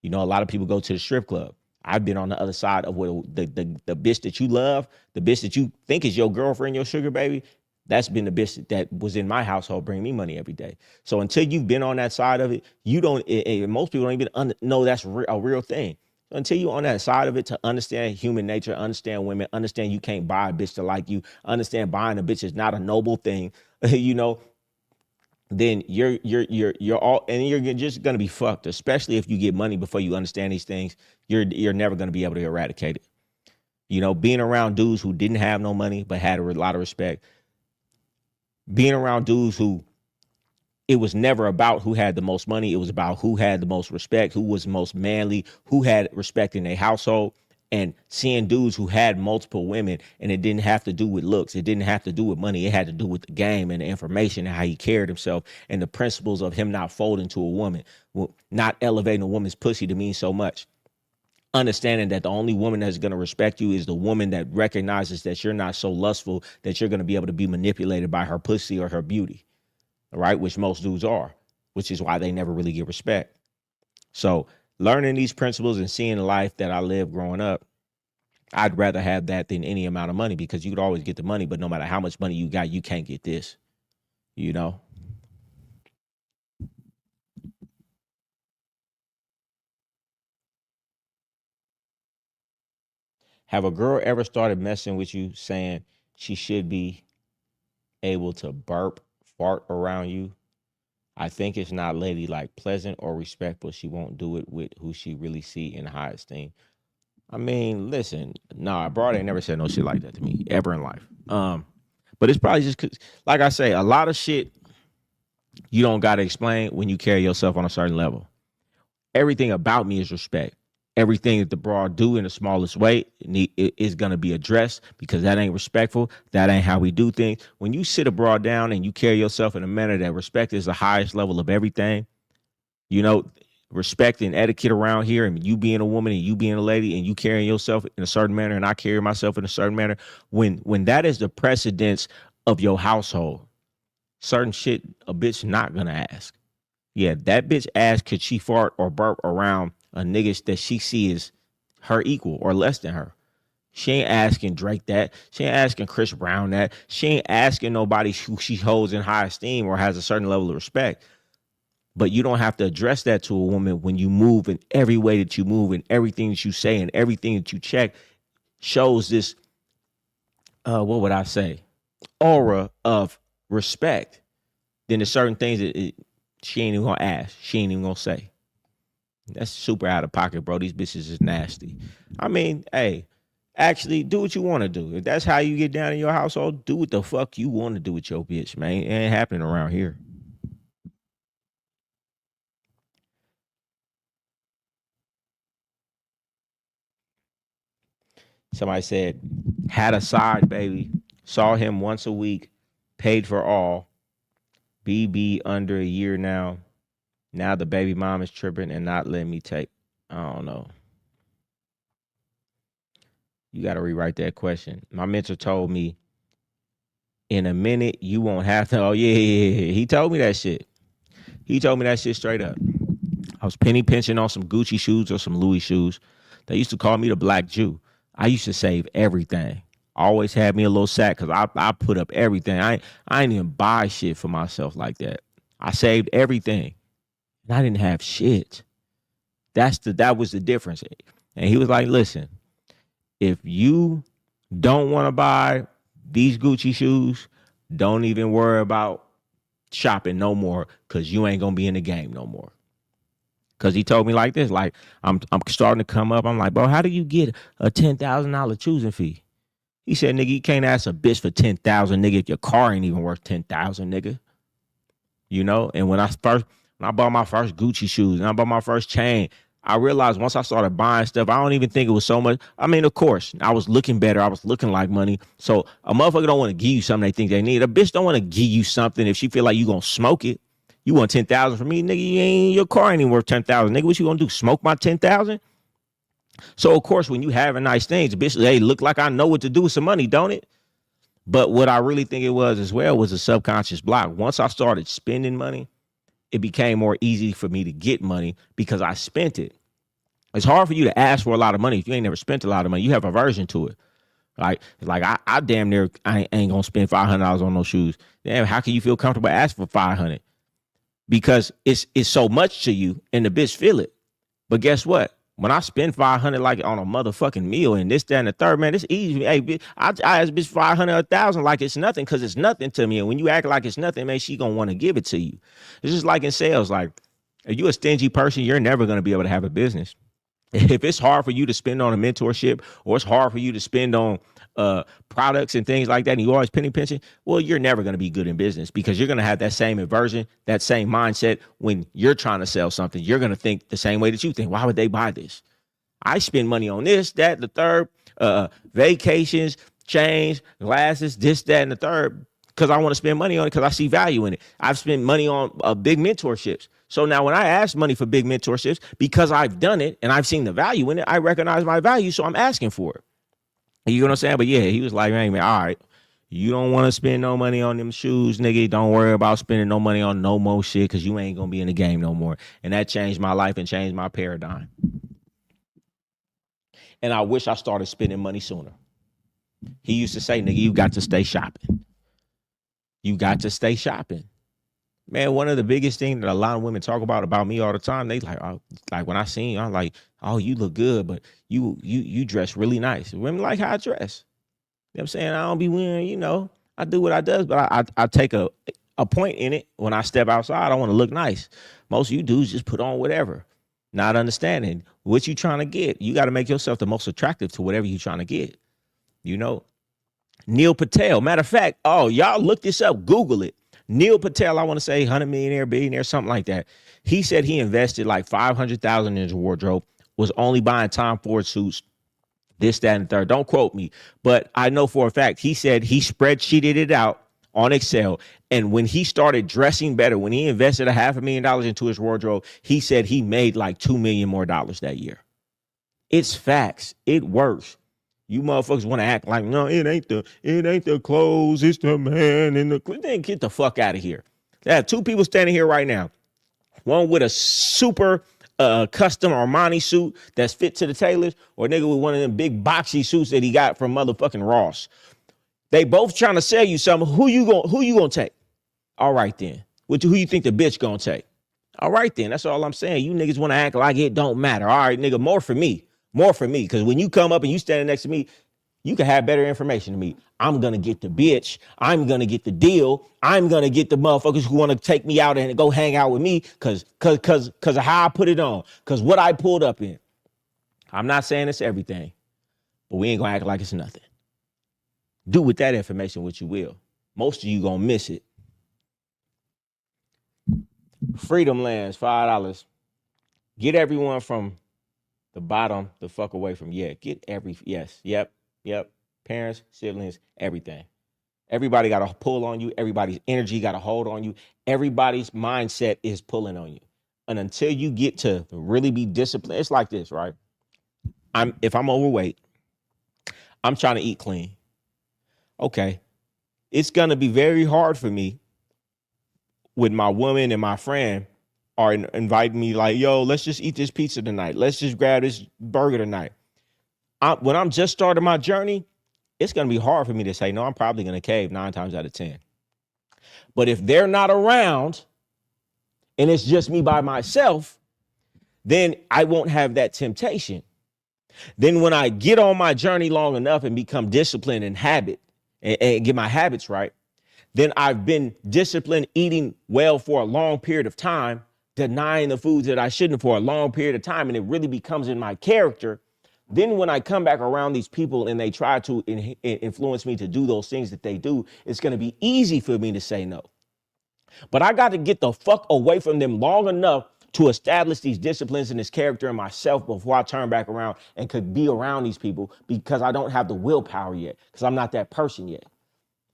Speaker 1: You know, a lot of people go to the strip club. I've been on the other side of what the bitch that you love, the bitch that you think is your girlfriend, your sugar baby. That's been the bitch that was in my household bringing me money every day. So until you've been on that side of it, you don't. Most people don't even know that's a real thing. So until you're on that side of it, to understand human nature, understand women, understand you can't buy a bitch to like you, understand buying a bitch is not a noble thing. You know, then you're all, and you're just gonna be fucked. Especially if you get money before you understand these things, you're never gonna be able to eradicate it. You know, being around dudes who didn't have no money but had a lot of respect, being around dudes who it was never about who had the most money. It was about who had the most respect, who was most manly, who had respect in their household. And seeing dudes who had multiple women, and it didn't have to do with looks. It didn't have to do with money. It had to do with the game and the information and how he carried himself and the principles of him not folding to a woman, not elevating a woman's pussy to mean so much. Understanding that the only woman that's going to respect you is the woman that recognizes that you're not so lustful that you're going to be able to be manipulated by her pussy or her beauty, right? Which most dudes are, which is why they never really get respect. So learning these principles and seeing the life that I lived growing up, I'd rather have that than any amount of money because you could always get the money, but no matter how much money you got, you can't get this, you know? Have a girl ever started messing with you saying she should be able to burp, fart around you? I think it's not ladylike, pleasant, or respectful. She won't do it with who she really see in high esteem. I mean, listen, nah, broad ain't never said no shit like that to me ever in life. But it's probably just cause, like I say, a lot of shit you don't gotta explain when you carry yourself on a certain level. Everything about me is respect. Everything that the broad do in the smallest way is gonna be addressed because that ain't respectful. That ain't how we do things. When you sit a broad down and you carry yourself in a manner that respect is the highest level of everything, you know, respect and etiquette around here, and you being a woman and you being a lady and you carrying yourself in a certain manner and I carry myself in a certain manner, when that is the precedence of your household, certain shit a bitch not gonna ask. Yeah, that bitch asked could she fart or burp around a nigga that she sees her equal or less than her. She ain't asking Drake that. She ain't asking Chris Brown that. She ain't asking nobody who she holds in high esteem or has a certain level of respect. But you don't have to address that to a woman when you move in every way that you move and everything that you say and everything that you check shows this, what would I say, aura of respect. Then there's certain things that she ain't even gonna ask. She ain't even gonna say. That's super out of pocket, bro. These bitches is nasty. I mean, hey, actually do what you want to do. If that's how you get down in your household, do what the fuck you want to do with your bitch, man. It ain't happening around here. Somebody said, had a side baby, saw him once a week, paid for all. BB under a year now. Now the baby mom is tripping and not letting me take. I don't know. You got to rewrite that question. My mentor told me in a minute you won't have to. Oh yeah. He told me that shit. He told me that shit straight up. I was penny pinching on some Gucci shoes or some Louis shoes. They used to call me the Black Jew. I used to save everything. Always had me a little sack because I put up everything. I didn't even buy shit for myself like that. I saved everything. And I didn't have shit. That was the difference. And he was like, listen, if you don't want to buy these Gucci shoes, don't even worry about shopping no more because you ain't gonna be in the game no more. Cause he told me like this, like I'm starting to come up. I'm like, bro, how do you get a $10,000 choosing fee? He said, nigga, you can't ask a bitch for 10,000, nigga, if your car ain't even worth 10,000, nigga. You know, and when I bought my first Gucci shoes and I bought my first chain, I realized once I started buying stuff, I don't even think it was so much. I mean, of course, I was looking better. I was looking like money. So a motherfucker don't want to give you something they think they need. A bitch don't want to give you something if she feel like you gonna smoke it. You want 10,000 from me, nigga? Your car ain't even worth 10,000, nigga. What you gonna do? Smoke my 10,000? So of course, when you having nice things, bitch, hey, look like I know what to do with some money, don't it? But what I really think it was as well was a subconscious block. Once I started spending money, it became more easy for me to get money because I spent it. It's hard for you to ask for a lot of money if you ain't never spent a lot of money. You have aversion to it. Like I damn near I ain't gonna spend $500 on those shoes. Damn, how can you feel comfortable asking for 500? Because it's so much to you and the bitch feel it. But guess what? When I spend 500 like on a motherfucking meal and this, that, and the third, man, it's easy. Hey, bitch, I ask bitch 500 or 1,000 like it's nothing because it's nothing to me. And when you act like it's nothing, man, she gonna want to give it to you. It's just like in sales. Like, if you a stingy person, you're never gonna be able to have a business. If it's hard for you to spend on a mentorship or it's hard for you to spend on products and things like that, and you always penny pinching, well, you're never going to be good in business because you're going to have that same aversion, that same mindset when you're trying to sell something. You're going to think the same way that you think. Why would they buy this? I spend money on this, that, the third, vacations, chains, glasses, this, that, and the third, because I want to spend money on it because I see value in it. I've spent money on big mentorships. So now when I ask money for big mentorships, because I've done it and I've seen the value in it, I recognize my value, so I'm asking for it. You know what I'm saying? But yeah, he was like, man, all right, you don't want to spend no money on them shoes, nigga. Don't worry about spending no money on no more shit because you ain't going to be in the game no more. And that changed my life and changed my paradigm. And I wish I started spending money sooner. He used to say, nigga, you got to stay shopping. You got to stay shopping. Man, one of the biggest things that a lot of women talk about me all the time, they like, oh, like when I seen you, I'm like, oh, you look good, but you dress really nice. Women like how I dress. You know what I'm saying? I don't be wearing, I do what I does, but I take a point in it. When I step outside, I want to look nice. Most of you dudes just put on whatever, not understanding what you trying to get. You got to make yourself the most attractive to whatever you trying to get. Neil Patel. Matter of fact, oh, y'all look this up, Google it. Neil Patel, I want to say 100 millionaire, billionaire, something like that. He said he invested like $500,000 in his wardrobe, was only buying Tom Ford suits, this, that, and the third. Don't quote me, but I know for a fact he said he spreadsheeted it out on Excel. And when he started dressing better, when he invested $500,000 into his wardrobe, he said he made like $2 million more that year. It's facts. It works. You motherfuckers want to act like, no, it ain't the clothes, it's the man in the then get the fuck out of here. I have two people standing here right now. One with a super custom Armani suit that's fit to the tailors, or a nigga with one of them big boxy suits that he got from motherfucking Ross. They both trying to sell you something. Who you gonna take? All right then. Who you think the bitch gonna take? All right then. That's all I'm saying. You niggas want to act like it don't matter. All right, nigga, more for me. More for me, because when you come up and you standing next to me, you can have better information than me. I'm going to get the bitch. I'm going to get the deal. I'm going to get the motherfuckers who want to take me out and go hang out with me because of how I put it on, because what I pulled up in. I'm not saying it's everything, but we ain't going to act like it's nothing. Do with that information what you will. Most of you going to miss it. Freedom Lands, $5. Get everyone from the bottom the fuck away from, yes, yep. Yep. Parents, siblings, everything. Everybody got a pull on you. Everybody's energy got a hold on you. Everybody's mindset is pulling on you. And until you get to really be disciplined, it's like this, right? If I'm overweight, I'm trying to eat clean. Okay. It's gonna be very hard for me with my woman and my friend are inviting me like, yo, let's just eat this pizza tonight. Let's just grab this burger tonight. When I'm just starting my journey, it's going to be hard for me to say, no, I'm probably going to cave 9 times out of 10. But if they're not around and it's just me by myself, then I won't have that temptation. Then when I get on my journey long enough and become disciplined and and get my habits right, then I've been disciplined eating well for a long period of time, denying the foods that I shouldn't for a long period of time, and it really becomes in my character. Then when I come back around these people and they try to influence me to do those things that they do, it's going to be easy for me to say no. But I got to get the fuck away from them long enough to establish these disciplines and this character in myself before I turn back around and could be around these people, because I don't have the willpower yet, because I'm not that person yet.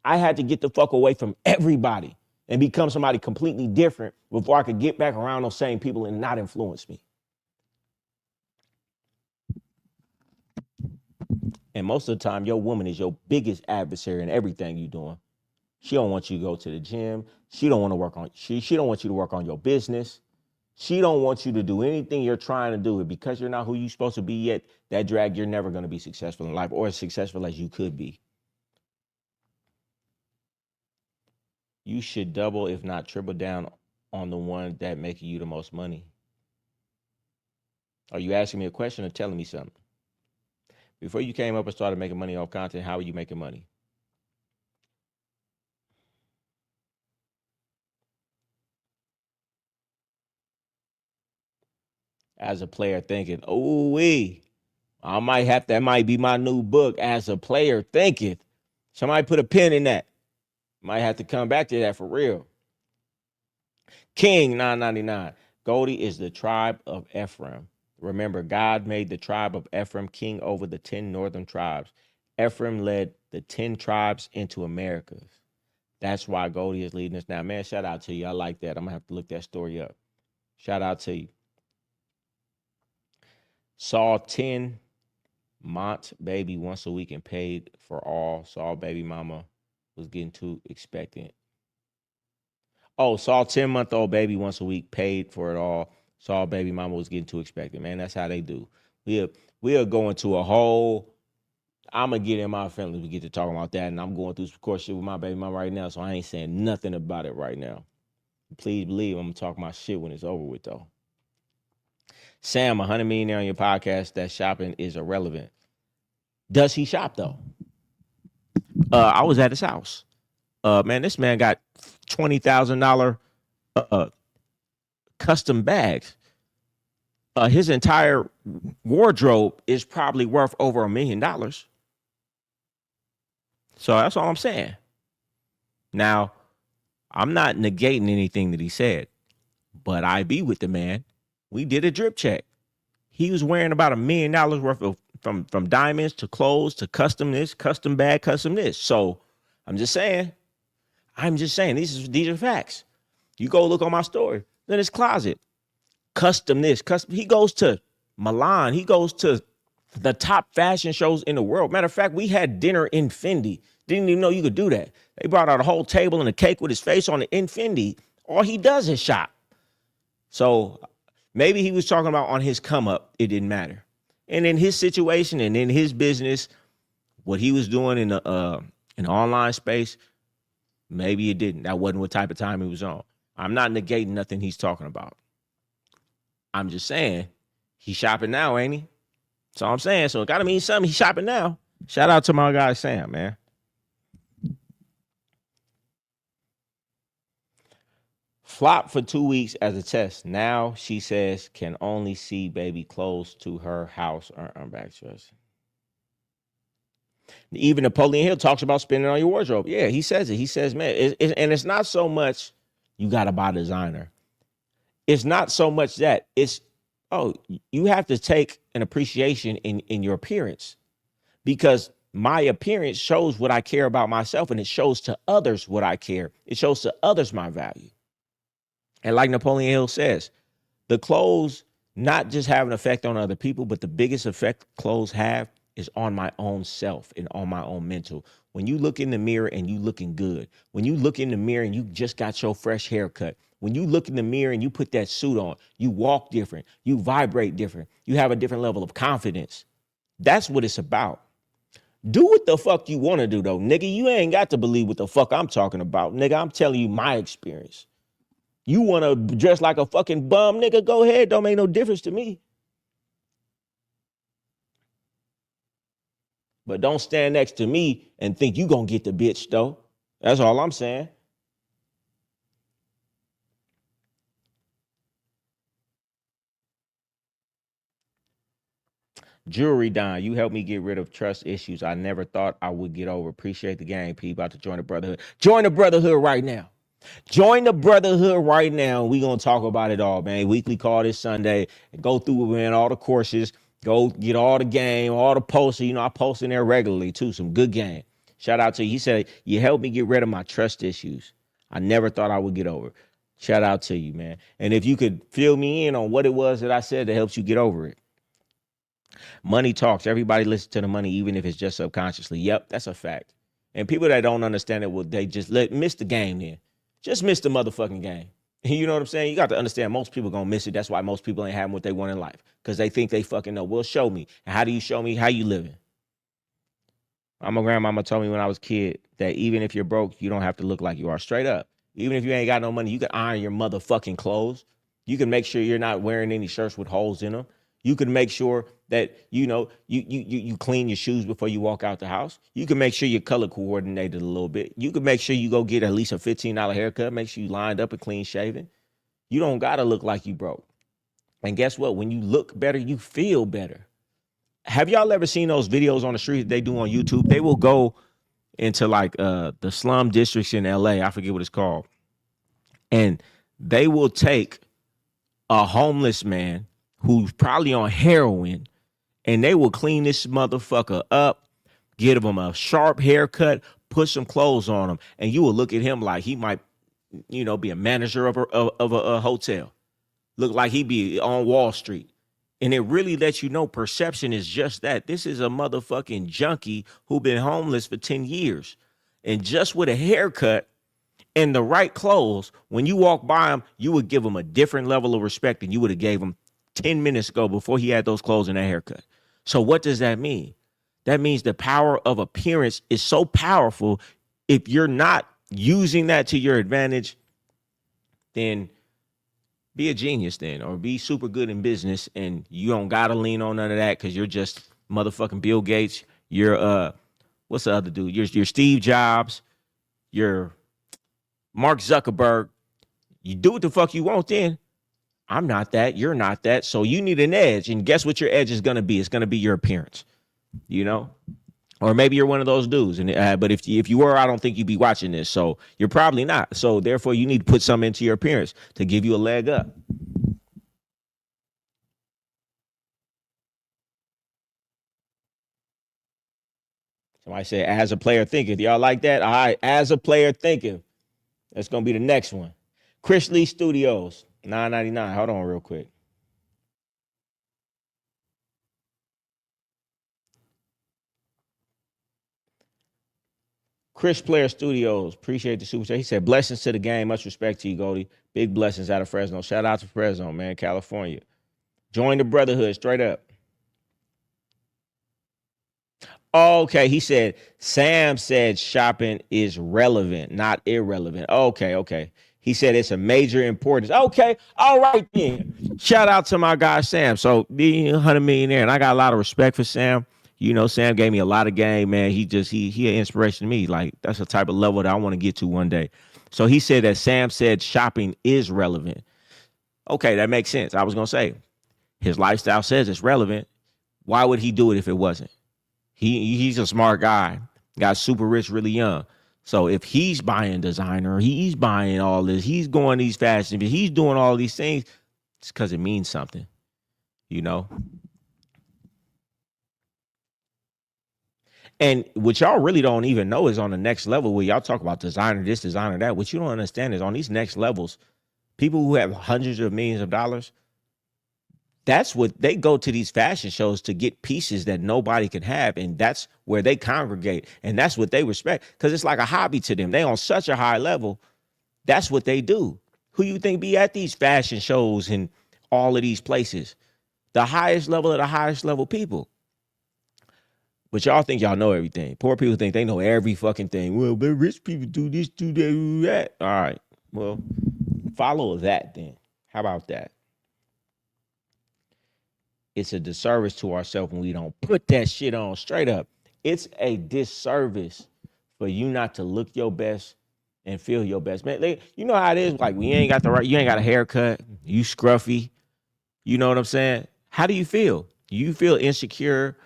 Speaker 1: I had to get the fuck away from everybody and become somebody completely different before I could get back around those same people and not influence me. And most of the time, your woman is your biggest adversary in everything you're doing. She don't want you to go to the gym. She don't want to work on she don't want you to work on your business. She don't want you to do anything you're trying to do. Because you're not who you're supposed to be yet, that drag, you're never going to be successful in life or as successful as you could be. You should double, if not triple down on the one that making you the most money. Are you asking me a question or telling me something? Before you came up and started making money off content, how are you making money? As a player thinking, oh, that might be my new book. As a player thinking. Somebody put a pin in that. Might have to come back to that for real. King 999. Goldie is the tribe of Ephraim. Remember, God made the tribe of Ephraim king over the 10 northern tribes. Ephraim led the 10 tribes into America. That's why Goldie is leading us now. Man, shout out to you. I like that. I'm going to have to look that story up. Shout out to you. Saw 10 Mont baby once a week and paid for all. Saw baby mama was getting too expectant. Oh, saw 10-month-old baby once a week, paid for it all. Saw baby mama was getting too expectant. Man, that's how they do. We are going to a whole. I'm gonna get in my feelings. We get to talking about that, and I'm going through some course shit with my baby mama right now, so I ain't saying nothing about it right now. Please believe I'm gonna talk my shit when it's over with, though. Sam, 100 million on your podcast that shopping is irrelevant. Does he shop though? I was at his house. Man, this man got $20,000 custom bags. His entire wardrobe is probably worth over $1 million. So that's all I'm saying. Now, I'm not negating anything that he said, but I be with the man. We did a drip check. He was wearing about $1 million worth of from diamonds to clothes to custom this, custom bag, custom this. So I'm just saying. These are facts. You go look on my story. In his closet. Custom this. He goes to Milan. He goes to the top fashion shows in the world. Matter of fact, we had dinner in Fendi. Didn't even know you could do that. They brought out a whole table and a cake with his face on it in Fendi. All he does is shop. So maybe he was talking about on his come up, it didn't matter. And in his situation and in his business, what he was doing in the online space, maybe it didn't. That wasn't what type of time he was on. I'm not negating nothing he's talking about. I'm just saying he's shopping now, ain't he? That's all I'm saying. So it got to mean something. He's shopping now. Shout out to my guy, Sam, man. Flop for 2 weeks as a test. Now she says can only see baby close to her house or backstretch. Even Napoleon Hill talks about spending on your wardrobe. Yeah, he says it. He says, man, and it's not so much you got to buy designer. It's not so much that. It's, you have to take an appreciation in your appearance. Because my appearance shows what I care about myself, and it shows to others what I care. It shows to others my value. And like Napoleon Hill says, the clothes not just have an effect on other people, but the biggest effect clothes have is on my own self and on my own mental. When you look in the mirror and you looking good, when you look in the mirror and you just got your fresh haircut, when you look in the mirror and you put that suit on, you walk different, you vibrate different, you have a different level of confidence. That's what it's about. Do what the fuck you want to do, though, nigga. You ain't got to believe what the fuck I'm talking about, nigga. I'm telling you my experience. You want to dress like a fucking bum, nigga? Go ahead. Don't make no difference to me. But don't stand next to me and think you gonna get the bitch, though. That's all I'm saying. Jewelry Don, you helped me get rid of trust issues I never thought I would get over. Appreciate the game, P. About to join the brotherhood. Join the brotherhood right now. Join the brotherhood right now. We gonna talk about it all, man. Weekly call this Sunday. Go through, man, all the courses. Go get all the game, all the posts. You know, I post in there regularly too. Some good game. Shout out to you. He said, you helped me get rid of my trust issues I never thought I would get over. Shout out to you, man. And if you could fill me in on what it was that I said that helps you get over it. Money talks. Everybody listens to the money, even if it's just subconsciously. Yep, that's a fact. And people that don't understand it, well, they just miss the game then. Just miss the motherfucking game. You know what I'm saying? You got to understand most people going to miss it. That's why most people ain't having what they want in life. Because they think they fucking know. Well, show me. And how do you show me? How you living? My grandmama told me when I was a kid that even if you're broke, you don't have to look like you are. Straight up. Even if you ain't got no money, you can iron your motherfucking clothes. You can make sure you're not wearing any shirts with holes in them. You can make sure that, you know, you clean your shoes before you walk out the house. You can make sure you're color coordinated a little bit. You can make sure you go get at least a $15 haircut. Make sure you lined up and clean shaven. You don't got to look like you broke. And guess what? When you look better, you feel better. Have y'all ever seen those videos on the street they do on YouTube? They will go into like the slum districts in LA. I forget what it's called. And they will take a homeless man who's probably on heroin, and they will clean this motherfucker up, give him a sharp haircut, put some clothes on him, and you will look at him like he might, you know, be a manager of a hotel. Look like he be on Wall Street. And it really lets you know perception is just that. This is a motherfucking junkie who been homeless for 10 years. And just with a haircut and the right clothes, when you walk by him, you would give him a different level of respect than you would have gave him 10 minutes ago before he had those clothes and that haircut. So what does that mean? That means the power of appearance is so powerful. If you're not using that to your advantage, then be a genius then, or be super good in business, and you don't gotta lean on none of that because you're just motherfucking Bill Gates. You're what's the other dude? You're Steve Jobs. You're Mark Zuckerberg. You do what the fuck you want then. I'm not that. You're not that. So you need an edge. And guess what your edge is going to be? It's going to be your appearance, you know? Or maybe you're one of those dudes. And but if you were, I don't think you'd be watching this. So you're probably not. So therefore, you need to put something into your appearance to give you a leg up. Somebody said, as a player thinking. Y'all like that? All right. As a player thinking. That's going to be the next one. Chris Lee Studios, $9.99. Hold on real quick. Chris Player Studios, appreciate the super chat. He said, blessings to the game. Much respect to you, Goldie. Big blessings out of Fresno. Shout out to Fresno, man, California. Join the brotherhood, straight up. Okay, he said, Sam said shopping is relevant, not irrelevant. Okay. He said it's a major importance. Okay, all right then. Shout out to my guy, Sam. So being 100 millionaire, and I got a lot of respect for Sam. You know, Sam gave me a lot of game, man. He an inspiration to me. Like, that's the type of level that I want to get to one day. So he said that Sam said shopping is relevant. Okay, that makes sense. I was going to say, his lifestyle says it's relevant. Why would he do it if it wasn't? He's a smart guy, got super rich really young. So if he's buying designer, he's buying all this, he's going these fashion, he's doing all these things, it's because it means something, you know? And what y'all really don't even know is on the next level where y'all talk about designer this, designer that. What you don't understand is on these next levels, people who have hundreds of millions of dollars, that's what they go to these fashion shows to get pieces that nobody can have. And that's where they congregate. And that's what they respect because it's like a hobby to them. They on such a high level. That's what they do. Who you think be at these fashion shows and all of these places? The highest level of the highest level people. But y'all think y'all know everything. Poor people think they know every fucking thing. Well, but rich people do this, do that, do that. All right. Well, follow that then. How about that? It's a disservice to ourselves when we don't put that shit on straight up. It's a disservice for you not to look your best and feel your best. Man, you know how it is. Like, you ain't got a haircut. You scruffy. You know what I'm saying? How do you feel? You feel insecure.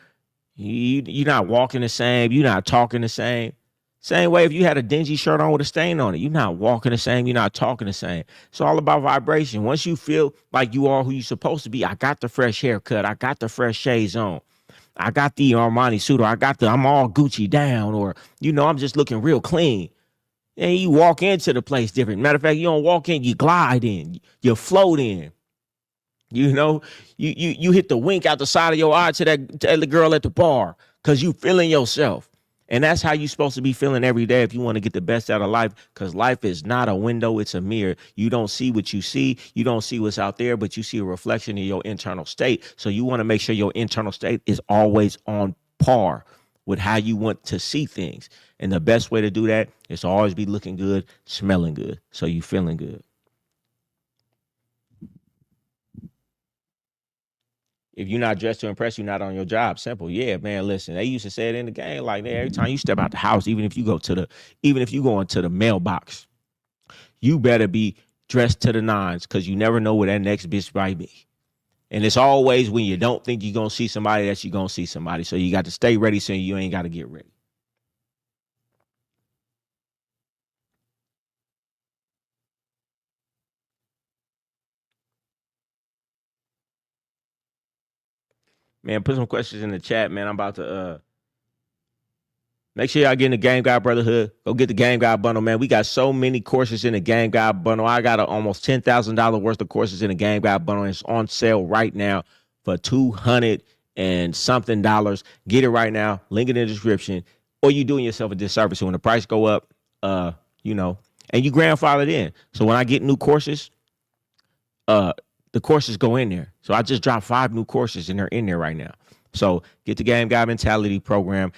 Speaker 1: You're not walking the same. You're not talking the same. Same way if you had a dingy shirt on with a stain on it, you're not walking the same. You're not talking the same. It's all about vibration. Once you feel like you are who you're supposed to be, I got the fresh haircut. I got the fresh shades on. I got the Armani suit, or I'm all Gucci down, or, I'm just looking real clean. And you walk into the place different. Matter of fact, you don't walk in, you glide in, you float in. You hit the wink out the side of your eye to the girl at the bar because you feeling yourself. And that's how you're supposed to be feeling every day if you want to get the best out of life, because life is not a window, it's a mirror. You don't see what you see. You don't see what's out there, but you see a reflection in your internal state. So you want to make sure your internal state is always on par with how you want to see things. And the best way to do that is to always be looking good, smelling good, so you feeling good. If you're not dressed to impress, you're not on your job. Simple. Yeah, man. Listen, they used to say it in the game. Like, man, every time you step out the house, even if you go into the mailbox, you better be dressed to the nines, because you never know where that next bitch might be. And it's always when you don't think you're gonna see somebody that you're gonna see somebody. So you got to stay ready so you ain't got to get ready. Man, put some questions in the chat, man. I'm about to make sure y'all get in the Game God Brotherhood. Go get the Game God bundle, man. We got so many courses in the Game God bundle. I got almost $10,000 worth of courses in the Game God bundle. It's on sale right now for $200 and something dollars. Get it right now. Link in the description. Or you doing yourself a disservice. So when the price go up, and you grandfathered in. So when I get new courses, the courses go in there. So I just dropped 5 new courses and they're in there right now. So get the Game God Mentality program,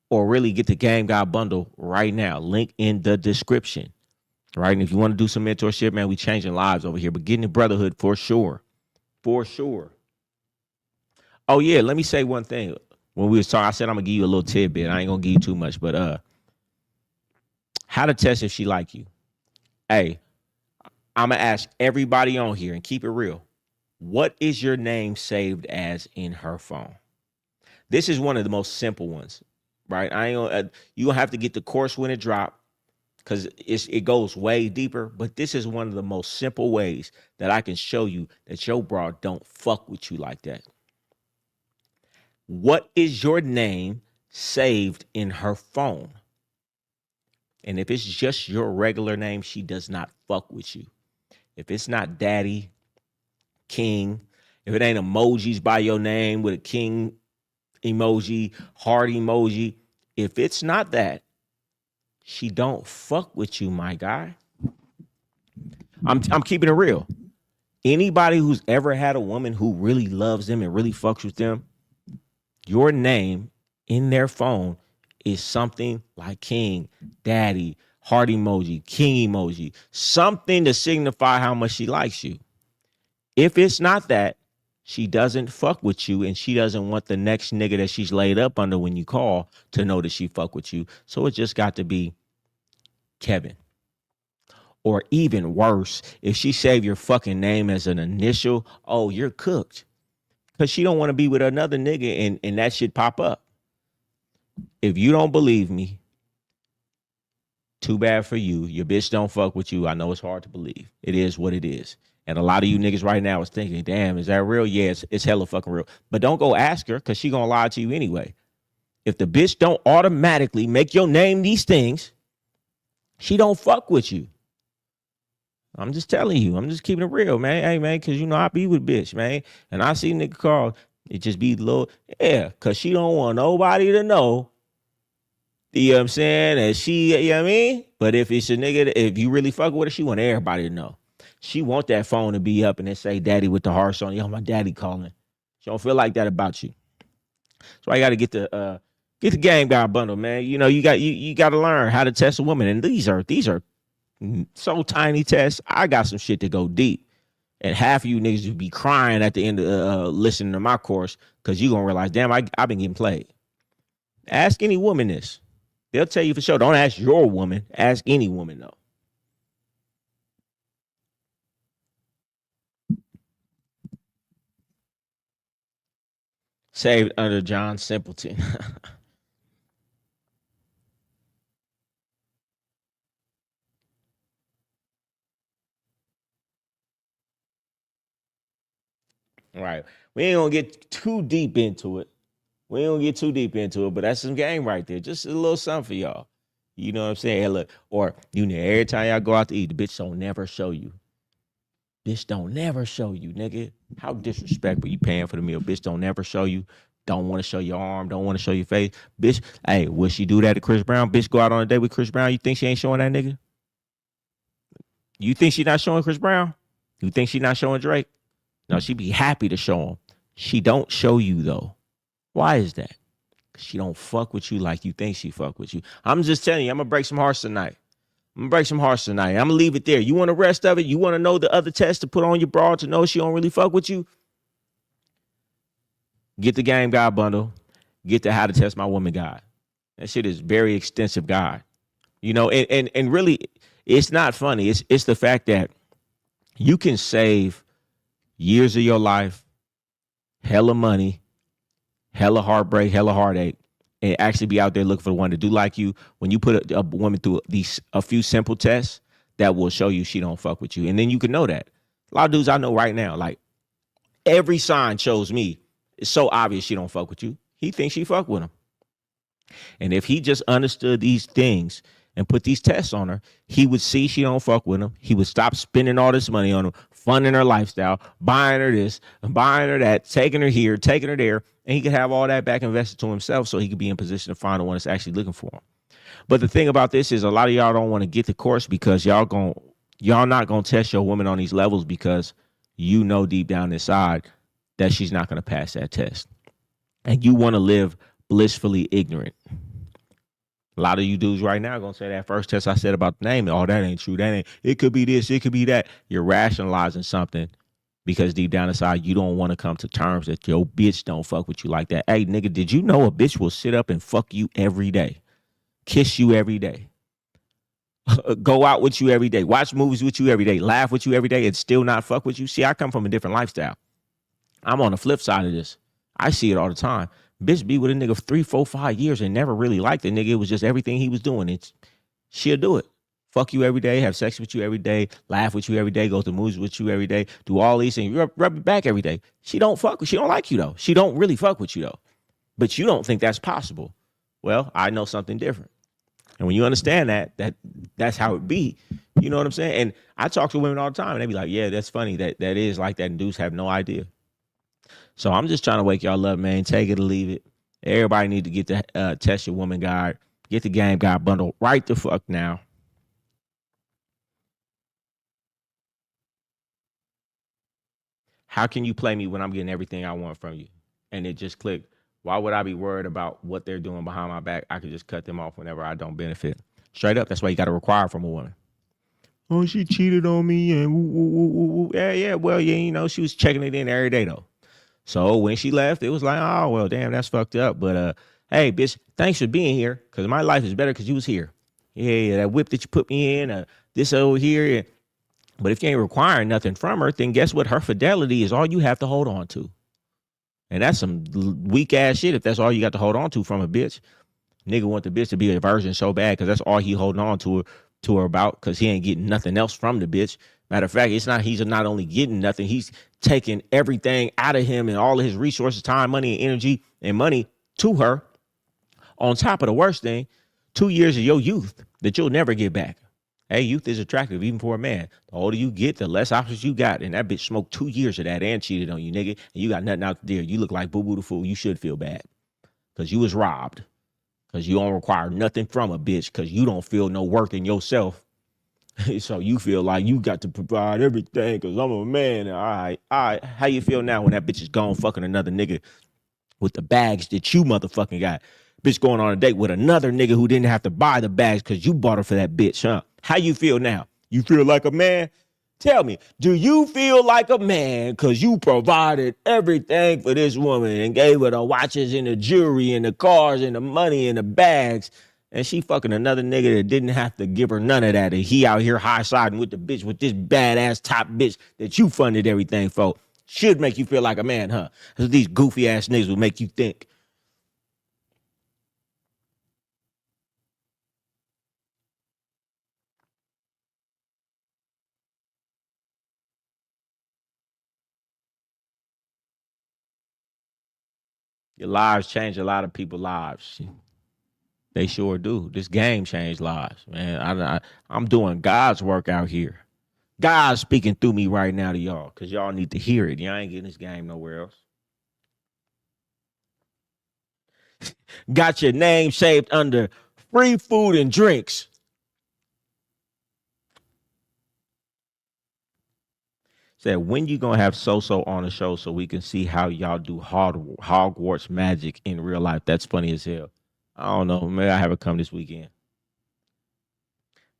Speaker 1: or really get the Game God bundle right now. Link in the description. Right. And if you want to do some mentorship, man, we changing lives over here, but getting the brotherhood for sure. For sure. Oh, yeah. Let me say one thing. When we was talking, I said I'm gonna give you a little tidbit. I ain't gonna give you too much, but how to test if she like you. Hey, I'm gonna ask everybody on here and keep it real. What is your name saved as in her phone? This is one of the most simple ones, right? I ain't gonna, you gonna have to get the course when it drop, because it goes way deeper. But this is one of the most simple ways that I can show you that your bra don't fuck with you like that. What is your name saved in her phone? And if it's just your regular name, she does not fuck with you. If it's not Daddy, King, if it ain't emojis by your name with a king emoji, heart emoji, if it's not that, she don't fuck with you, my guy. I'm keeping it real. Anybody who's ever had a woman who really loves them and really fucks with them, your name in their phone is something like King, Daddy, heart emoji, king emoji, something to signify how much she likes you. If it's not that, she doesn't fuck with you, and she doesn't want the next nigga that she's laid up under when you call to know that she fuck with you. So it just got to be Kevin. Or even worse, if she save your fucking name as an initial, oh, you're cooked. Because she don't want to be with another nigga and that shit pop up. If you don't believe me, too bad for you. Your bitch don't fuck with you. I know it's hard to believe. It is what it is. And a lot of you niggas right now is thinking, damn, is that real? Yeah, it's hella fucking real. But don't go ask her, because she gonna lie to you anyway. If the bitch don't automatically make your name these things, she don't fuck with you. I'm just telling you. I'm just keeping it real, man. Hey, man, because, you know, I be with bitch, man. And I see nigga call, it just be little, yeah, because she don't want nobody to know. You know what I'm saying? And she, you know what I mean? But if it's a nigga, if you really fuck with her, she want everybody to know. She want that phone to be up and then say daddy with the hearts on. Yo, my daddy calling. She don't feel like that about you. So I got to get the Game God bundle, man. You know, you got to learn how to test a woman. And these are so tiny tests. I got some shit to go deep. And half of you niggas would be crying at the end of listening to my course because you going to realize, damn, I've been getting played. Ask any woman this. They'll tell you for sure. Don't ask your woman. Ask any woman, though. Saved under John Simpleton. Right. We ain't going to get too deep into it. But that's some game right there. Just a little something for y'all. You know what I'm saying? Hey, look, or you know, every time y'all go out to eat, the bitch don't never show you. Bitch don't never show you, nigga. How disrespectful you paying for the meal. Bitch don't never show you. Don't want to show your arm. Don't want to show your face. Bitch, hey, will she do that to Chris Brown? Bitch go out on a date with Chris Brown. You think she ain't showing that nigga? You think she not showing Chris Brown? You think she not showing Drake? No, she be happy to show him. She don't show you, though. Why is that? She don't fuck with you like you think she fuck with you. I'm just telling you, I'm going to break some hearts tonight. I'm going to leave it there. You want the rest of it? You want to know the other test to put on your broad to know she don't really fuck with you? Get the Game God bundle. Get the How to Test My Woman guide. That shit is very extensive guide. You know, and really, it's not funny. It's the fact that you can save years of your life, hella money, hella heartbreak, hella heartache, and actually be out there looking for the one to do like you. When you put a woman through a few simple tests that will show you she don't fuck with you. And then you can know that. A lot of dudes I know right now, like every sign shows me it's so obvious she don't fuck with you. He thinks she fuck with him. And if he just understood these things and put these tests on her, he would see she don't fuck with him. He would stop spending all this money on her, funding her lifestyle, buying her this, buying her that, taking her here, taking her there, and he could have all that back invested to himself so he could be in position to find the one that's actually looking for him. But the thing about this is a lot of y'all don't want to get the course because y'all not gonna test your woman on these levels because you know deep down inside that she's not gonna pass that test. And you want to live blissfully ignorant. A lot of you dudes right now are going to say that first test I said about the name, oh, that ain't true. It could be this, it could be that. You're rationalizing something because deep down inside, you don't want to come to terms that your bitch don't fuck with you like that. Hey, nigga, did you know a bitch will sit up and fuck you every day? Kiss you every day. Go out with you every day. Watch movies with you every day. Laugh with you every day and still not fuck with you? See, I come from a different lifestyle. I'm on the flip side of this. I see it all the time. Bitch be with a nigga for 3, 4, 5 years and never really liked the nigga. It was just everything he was doing. She'll do it. Fuck you every day, have sex with you every day, laugh with you every day, go to movies with you every day, do all these things, rub it back every day. She don't like you though. She don't really fuck with you though. But you don't think that's possible. Well, I know something different. And when you understand that's how it be, you know what I'm saying? And I talk to women all the time and they be like, yeah, that's funny. That is like that, and dudes have no idea. So I'm just trying to wake y'all up, man. Take it or leave it. Everybody need to get the Test Your Woman guide. Get the Game God bundle right the fuck now. How can you play me when I'm getting everything I want from you? And it just clicked. Why would I be worried about what they're doing behind my back? I could just cut them off whenever I don't benefit. Straight up. That's why you got to require from a woman. Oh, she cheated on me. And woo, woo, woo, woo, woo. Yeah. Well, yeah, you know, she was checking it in every day, though. So when she left, it was like, oh, well, damn, that's fucked up. But, hey, bitch, thanks for being here because my life is better because you was here. Yeah, that whip that you put me in, this over here. But if you ain't requiring nothing from her, then guess what? Her fidelity is all you have to hold on to. And that's some weak ass shit if that's all you got to hold on to from a bitch. Nigga want the bitch to be a virgin so bad because that's all he holding on to her about because he ain't getting nothing else from the bitch. Matter of fact, he's not only getting nothing, he's taking everything out of him and all of his resources, time, money, and energy and money to her On top of the worst thing, 2 years of your youth that you'll never get back. Hey, youth is attractive even for a man. The older you get, the less options you got. And that bitch smoked 2 years of that and cheated on you, nigga. And you got nothing out there. You look like Boo Boo the Fool. You should feel bad because you was robbed. Because you don't require nothing from a bitch because you don't feel no worth in yourself. So you feel like you got to provide everything because I'm a man. All right. How you feel now when that bitch is gone fucking another nigga with the bags that you motherfucking got? Bitch going on a date with another nigga who didn't have to buy the bags because you bought her for that bitch, huh? How you feel now? You feel like a man? Tell me, do you feel like a man because you provided everything for this woman and gave her the watches and the jewelry and the cars and the money and the bags, and she fucking another nigga that didn't have to give her none of that, and he out here high-siding with the bitch, with this badass top bitch that you funded everything for? Should make you feel like a man, huh? Because these goofy-ass niggas will make you think. Your lives change a lot of people's lives. They sure do. This game changed lives, man. I'm doing God's work out here. God's speaking through me right now to y'all because y'all need to hear it. Y'all ain't getting this game nowhere else. Got your name saved under free food and drinks. Said, when you gonna have So on the show so we can see how y'all do Hogwarts magic in real life? That's funny as hell. I don't know. Maybe I have it come this weekend.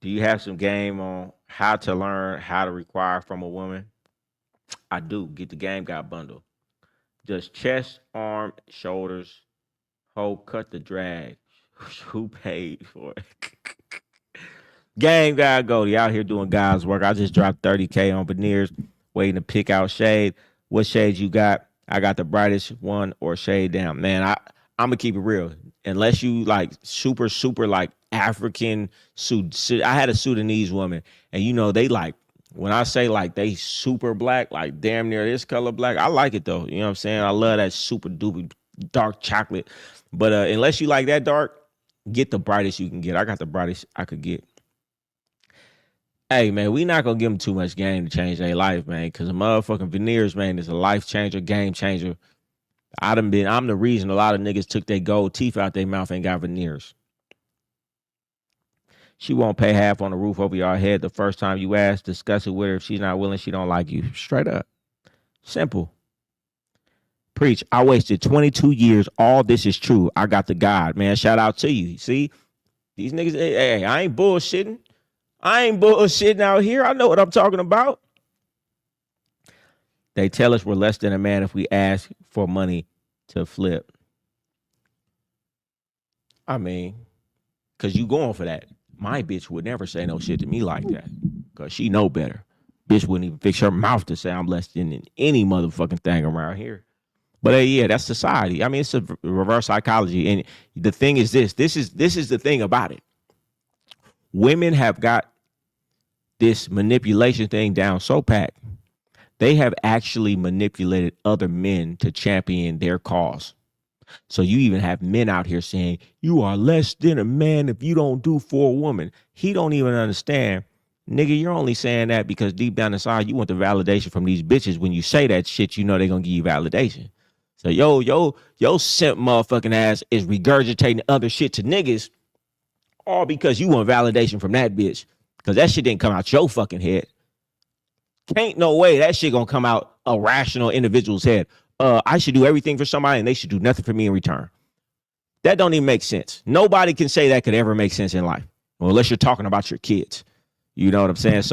Speaker 1: Do you have some game on how to learn how to require from a woman? I do. Get the Game God bundle. Just chest, arm, shoulders, whole cut the drag. Who paid for it? Game God Goldie out here doing God's work. I just dropped 30K on veneers, waiting to pick out shade. What shades you got? I got the brightest one or shade down. Man, I'm gonna keep it real. Unless you like super like African I had a Sudanese woman, and you know they like, when I say like they super black, like damn near this color black. I like it though. You know what I'm saying? I love that super duper dark chocolate. But unless you like that dark, get the brightest you can get. I got the brightest I could get. Hey man, we not gonna give them too much game to change their life, man. Cause the motherfucking veneers, man, is a life changer, game changer. I'm the reason a lot of niggas took their gold teeth out their mouth and got veneers. She won't pay half on the roof over your head the first time you ask. Discuss it with her. If she's not willing, she don't like you. Straight up. Simple. Preach. I wasted 22 years. All this is true. I got the God, man. Shout out to you. See, these niggas, hey, I ain't bullshitting. I ain't bullshitting out here. I know what I'm talking about. They tell us we're less than a man if we ask for money to flip. I mean, because you going for that. My bitch would never say no shit to me like that because she know better. Bitch wouldn't even fix her mouth to say I'm less than any motherfucking thing around here. But yeah, that's society. I mean, it's a reverse psychology. And the thing is this is the thing about it. Women have got this manipulation thing down so packed. They have actually manipulated other men to champion their cause. So you even have men out here saying, you are less than a man if you don't do for a woman. He don't even understand. Nigga, you're only saying that because deep down inside, you want the validation from these bitches. When you say that shit, you know they're going to give you validation. So yo simp motherfucking ass is regurgitating other shit to niggas, all because you want validation from that bitch. Because that shit didn't come out your fucking head. Ain't no way that shit gonna come out a rational individual's head. I should do everything for somebody and they should do nothing for me in return. That don't even make sense. Nobody can say that could ever make sense in life. Well, unless you're talking about your kids. You know what I'm saying?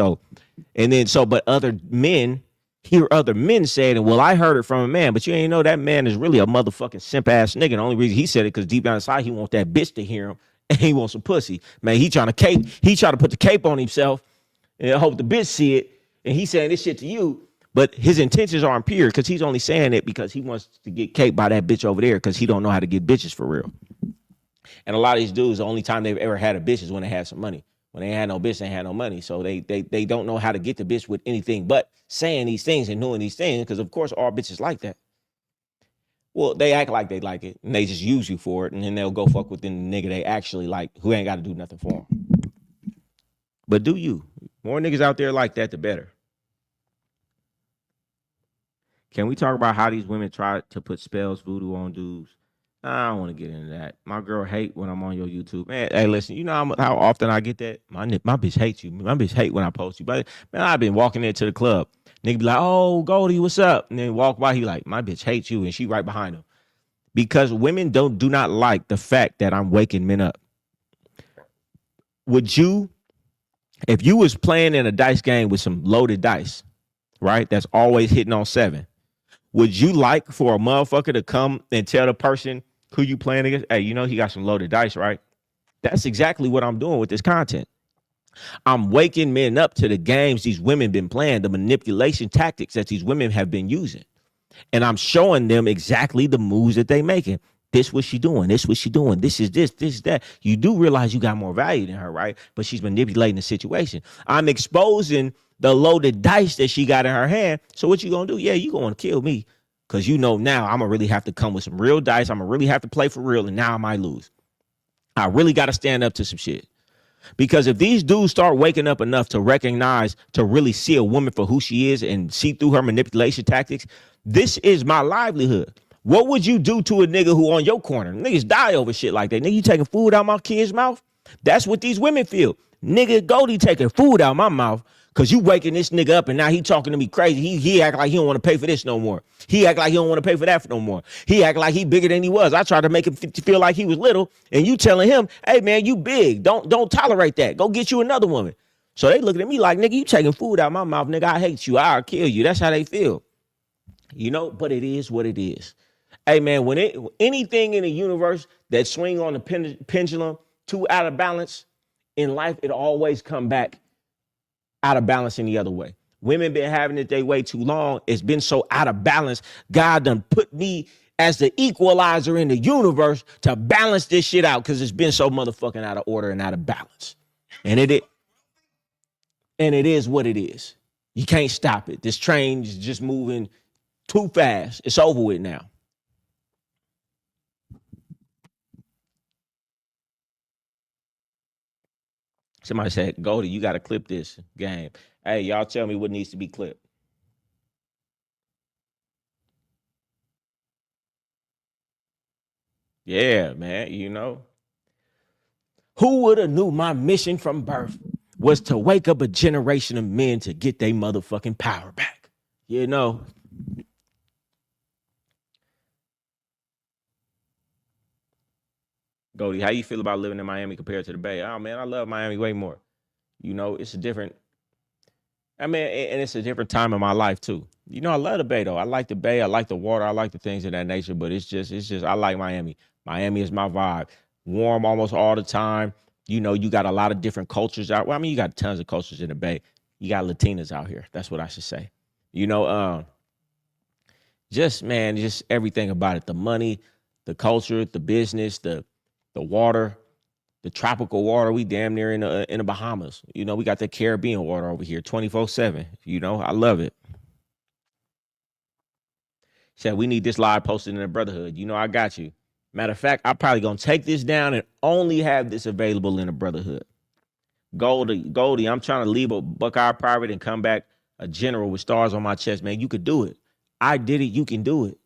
Speaker 1: But other men hear other men saying it. Well, I heard it from a man, but you ain't know that man is really a motherfucking simp ass nigga. The only reason he said it because deep down inside he want that bitch to hear him and he wants some pussy. Man, he trying to put the cape on himself and hope the bitch see it. And he's saying this shit to you, but his intentions aren't pure because he's only saying it because he wants to get cake by that bitch over there because he don't know how to get bitches for real. And a lot of these dudes, the only time they've ever had a bitch is when they had some money. When they ain't had no bitch, they ain't had no money. So they don't know how to get the bitch with anything but saying these things and doing these things because, of course, all bitches like that. Well, they act like they like it, and they just use you for it, and then they'll go fuck with the nigga they actually like, who ain't got to do nothing for them. But do you? More niggas out there like that, the better. Can we talk about how these women try to put spells, voodoo on dudes? I don't want to get into that. My girl hate when I'm on your YouTube. Man, hey, listen, you know how often I get that? My bitch hates you. My bitch hate when I post you. But man, I've been walking into the club. Nigga be like, oh, Goldie, what's up? And then walk by, he like, my bitch hates you, and she right behind him. Because women do not like the fact that I'm waking men up. Would you, if you was playing in a dice game with some loaded dice, right? That's always hitting on 7. Would you like for a motherfucker to come and tell the person who you playing against, hey, you know he got some loaded dice, right? That's exactly what I'm doing with this content. I'm waking men up to the games these women been playing, the manipulation tactics that these women have been using. And I'm showing them exactly the moves that they making. This what she doing. This what she doing. This is this. This is that. You do realize you got more value than her, right? But she's manipulating the situation. I'm exposing the loaded dice that she got in her hand. So what you gonna do? Yeah, you gonna kill me. Cause you know now I'm gonna really have to come with some real dice. I'm gonna really have to play for real. And now I might lose. I really gotta stand up to some shit. Because if these dudes start waking up enough to recognize, to really see a woman for who she is and see through her manipulation tactics, this is my livelihood. What would you do to a nigga who on your corner? Niggas die over shit like that. Nigga, you taking food out my kid's mouth? That's what these women feel. Nigga, Goldie taking food out my mouth because you waking this nigga up and now he talking to me crazy. He act like he don't want to pay for this no more. He act like he don't want to pay for that no more. He act like he bigger than he was. I tried to make him feel like he was little, and you telling him, hey man, you big. Don't tolerate that. Go get you another woman. So they looking at me like, nigga, you taking food out my mouth, nigga. I hate you. I'll kill you. That's how they feel. You know, but it is what it is. Hey man, when anything in the universe that swing on the pendulum too out of balance in life, it always come back out of balance in the other way. Women been having it their way too long. It's been so out of balance. God done put me as the equalizer in the universe to balance this shit out because it's been so motherfucking out of order and out of balance. And it is what it is. You can't stop it. This train is just moving too fast. It's over with now. Somebody said, Goldie, you got to clip this game. Hey, y'all tell me what needs to be clipped. Yeah, man, you know. Who would have knew my mission from birth was to wake up a generation of men to get their motherfucking power back? You know, Goldie, how you feel about living in Miami compared to the Bay? Oh man, I love Miami way more. You know, it's a different. I mean, and it's a different time in my life too. You know, I love the Bay though. I like the Bay. I like the water. I like the things of that nature. But it's just. I like Miami. Miami is my vibe. Warm almost all the time. You know, you got a lot of different cultures out. Well, I mean, you got tons of cultures in the Bay. You got Latinas out here. That's what I should say. You know, just man, just everything about it. The money, the culture, the business, the water, the tropical water. We damn near in the Bahamas. You know, we got the Caribbean water over here, 24/7. You know, I love it. Said we need this live posted in the Brotherhood. You know, I got you. Matter of fact, I'm probably gonna take this down and only have this available in the Brotherhood. Goldie, I'm trying to leave a Buckeye private and come back a general with stars on my chest, man. You could do it. I did it. You can do it.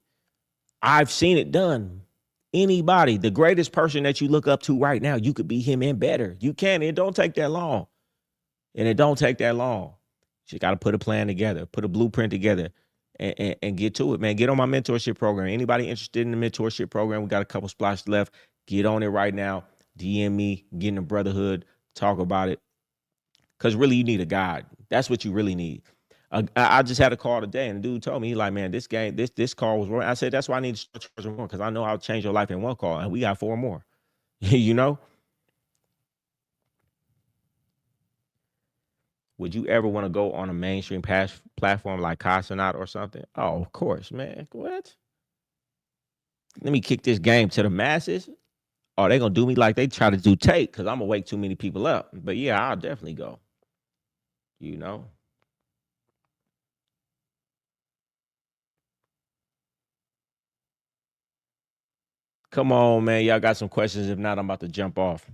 Speaker 1: I've seen it done. Anybody, the greatest person that you look up to right now, you could be him and better. You can. It don't take that long. And it don't take that long. You got to put a plan together, put a blueprint together, and get to it, man. Get on my mentorship program. Anybody interested in the mentorship program? We got a couple spots left. Get on it right now. DM me, get in the Brotherhood, talk about it. Because really, you need a guide. That's what you really need. I just had a call today, and the dude told me, he like, man, this game, this call was wrong. I said, that's why I need to start charging more, because I know I'll change your life in one call, and we got 4 more. You know? Would you ever want to go on a mainstream platform like Cosmonaut or something? Oh, of course, man. What? Let me kick this game to the masses. Oh, they gonna do me like they try to do Tate, because I'm gonna wake too many people up. But yeah, I'll definitely go. You know? Come on, man. Y'all got some questions? If not, I'm about to jump off.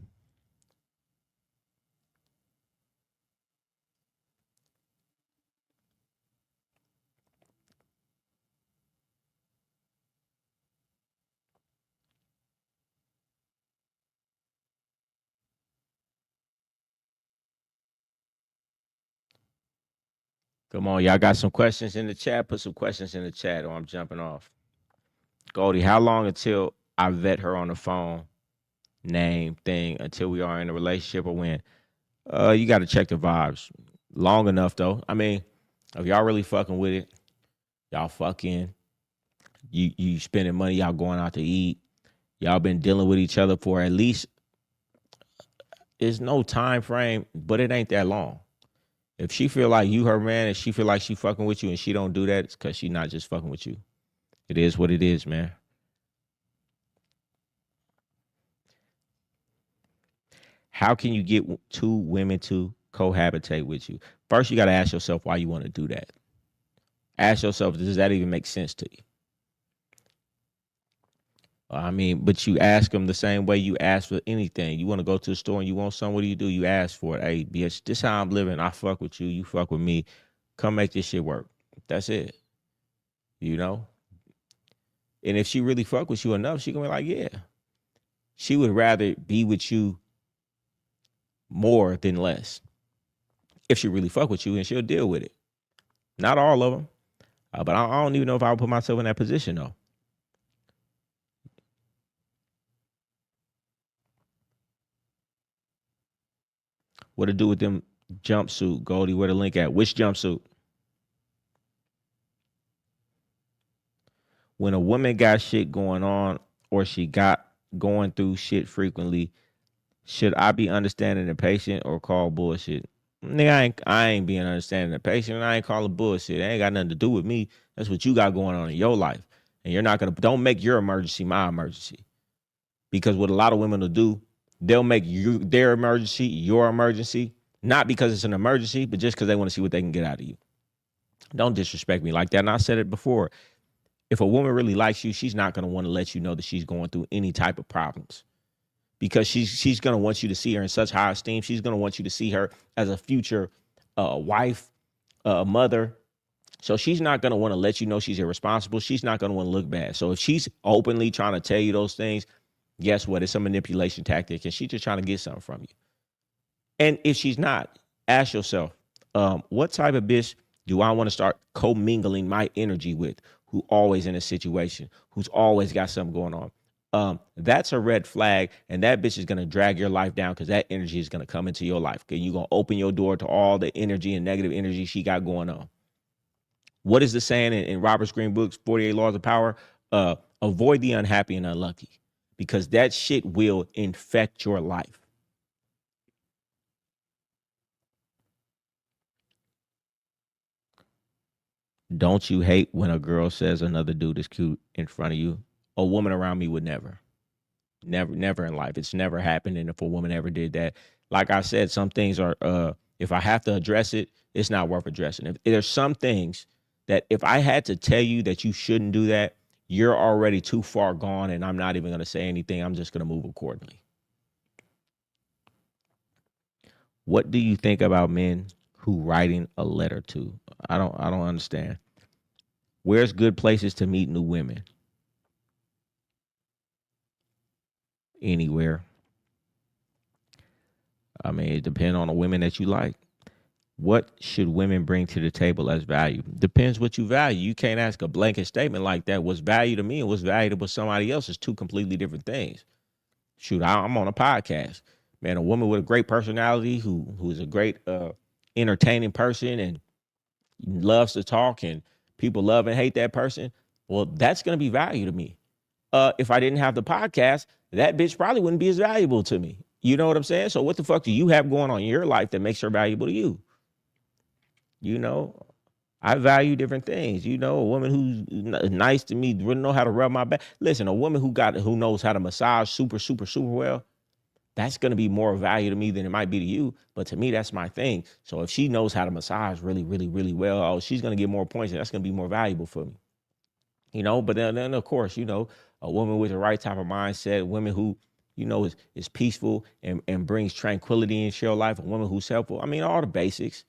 Speaker 1: Come on, y'all got some questions in the chat? Put some questions in the chat or I'm jumping off. Goldie, how long until I vet her on the phone, name, thing, until we are in a relationship or when? You got to check the vibes. Long enough, though. I mean, if y'all really fucking with it, y'all fucking, you spending money, y'all going out to eat, y'all been dealing with each other for at least, there's no time frame, but it ain't that long. If she feel like you her man and she feel like she fucking with you and she don't do that, it's because she not just fucking with you. It is what it is, man. How can you get two women to cohabitate with you? First, you got to ask yourself why you want to do that. Ask yourself, does that even make sense to you? I mean, but you ask them the same way you ask for anything. You want to go to the store and you want something, what do? You ask for it. Hey, bitch, this how I'm living. I fuck with you. You fuck with me. Come make this shit work. That's it. You know? And if she really fuck with you enough, she gonna be like, yeah. She would rather be with you more than less. If she really fuck with you, and she'll deal with it. Not all of them. But I don't even know if I would put myself in that position, though. What to do with them jumpsuit, Goldie? Where the link at? Which jumpsuit? When a woman got shit going on or she got going through shit frequently, should I be understanding and patient or call bullshit? Nigga, I ain't being understanding and patient. And I ain't calling bullshit. It ain't got nothing to do with me. That's what you got going on in your life. And you're not gonna don't make your emergency my emergency. Because what a lot of women will do, they'll make you their emergency your emergency, not because it's an emergency, but just because they want to see what they can get out of you. Don't disrespect me like that. And I said it before. If a woman really likes you, she's not going to want to let you know that she's going through any type of problems because she's going to want you to see her in such high esteem. She's going to want you to see her as a future wife, mother. So she's not going to want to let you know she's irresponsible. She's not going to want to look bad. So if she's openly trying to tell you those things, guess what? It's a manipulation tactic and she's just trying to get something from you. And if she's not, ask yourself, what type of bitch do I want to start commingling my energy with? Who always in a situation, who's always got something going on. That's a red flag, and that bitch is gonna drag your life down because that energy is gonna come into your life. And you're gonna open your door to all the energy and negative energy she got going on. What is the saying in Robert's Green Book's 48 Laws of Power? Avoid the unhappy and unlucky because that shit will infect your life. Don't you hate when a girl says another dude is cute in front of you? A woman around me would never. Never in life. It's never happened. And if a woman ever did that, like I said, some things are if I have to address it, it's not worth addressing. If there's some things that if I had to tell you that you shouldn't do that, you're already too far gone and I'm not even gonna say anything. I'm just gonna move accordingly. What do you think about men who writing a letter to? I don't understand. Where's good places to meet new women? Anywhere. I mean, it depends on the women that you like. What should women bring to the table as value? Depends what you value. You can't ask a blanket statement like that. What's value to me and what's valuable to somebody else is two completely different things. Shoot, I'm on a podcast. Man, a woman with a great personality who's a great entertaining person and loves to talk and people love and hate that person. Well, that's gonna be value to me. If I didn't have the podcast, that bitch probably wouldn't be as valuable to me. You know what I'm saying? So what the fuck do you have going on in your life that makes her valuable to you? You know, I value different things. You know, a woman who's nice to me, really know how to rub my back. Listen, a woman who knows how to massage super well, that's gonna be more value to me than it might be to you. But to me, that's my thing. So if she knows how to massage really well, oh, she's gonna get more points, and that's gonna be more valuable for me. But then of course, a woman with the right type of mindset, women who, is peaceful and brings tranquility into your life, a woman who's helpful. I mean, all the basics.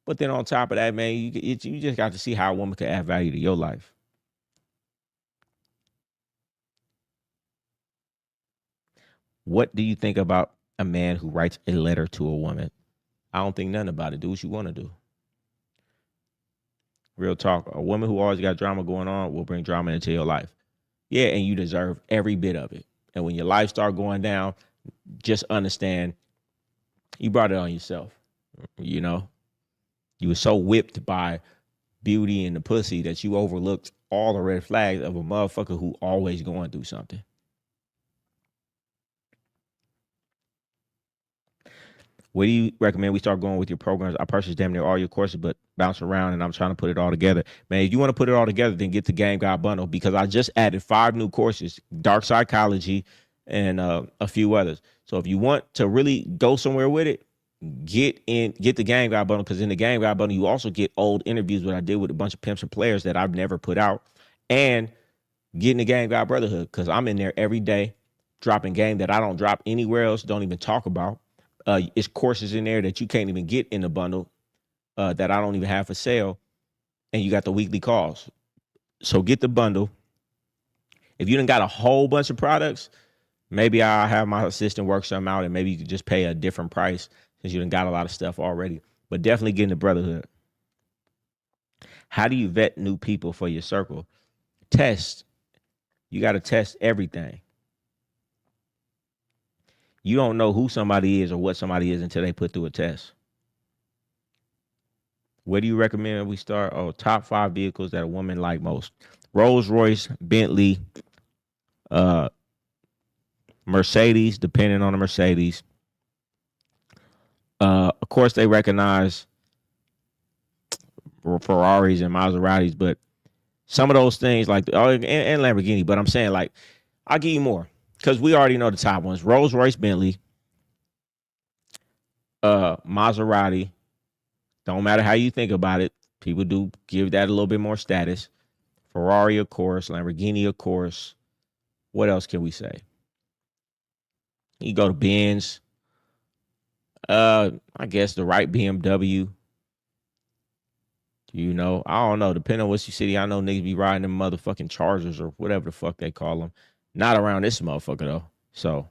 Speaker 1: But then on top of that, man, you just got to see how a woman can add value to your life. What do you think about a man who writes a letter to a woman? I don't think nothing about it. Do what you want to do. Real talk. A woman who always got drama going on will bring drama into your life. Yeah, and you deserve every bit of it. And when your life start going down, just understand you brought it on yourself. You know, you were so whipped by beauty and the pussy that you overlooked all the red flags of a motherfucker who always going through something. What do you recommend we start going with your programs? I purchased damn near all your courses, but bounce around and I'm trying to put it all together. Man, if you want to put it all together, then get the Game God bundle because I just added 5 new courses, dark psychology and a few others. So if you want to really go somewhere with it, get the Game God bundle because in the Game God bundle, you also get old interviews that I did with a bunch of pimps and players that I've never put out and getting the Game God Brotherhood because I'm in there every day dropping game that I don't drop anywhere else, don't even talk about. It's courses in there that you can't even get in the bundle that I don't even have for sale. And you got the weekly calls. So get the bundle. If you done got a whole bunch of products, maybe I'll have my assistant work something out and maybe you could just pay a different price since you done got a lot of stuff already. But definitely get in the Brotherhood. How do you vet new people for your circle? Test. You got to test everything. You don't know who somebody is or what somebody is until they put through a test. Where do you recommend we start? Oh, top 5 vehicles that a woman like most. Rolls Royce, Bentley, uh, Mercedes, depending on the Mercedes. Of course, they recognize Ferraris and Maseratis, but some of those things like and Lamborghini. But I'm saying like I'll give you more because we already know the top ones: Rolls Royce, Bentley, Maserati. Don't matter how you think about it. People do give that a little bit more status. Ferrari, of course. Lamborghini, of course. What else can we say? You go to Benz. I guess the right BMW. I don't know. Depending on what city, I know niggas be riding them motherfucking Chargers or whatever the fuck they call them. Not around this motherfucker though. So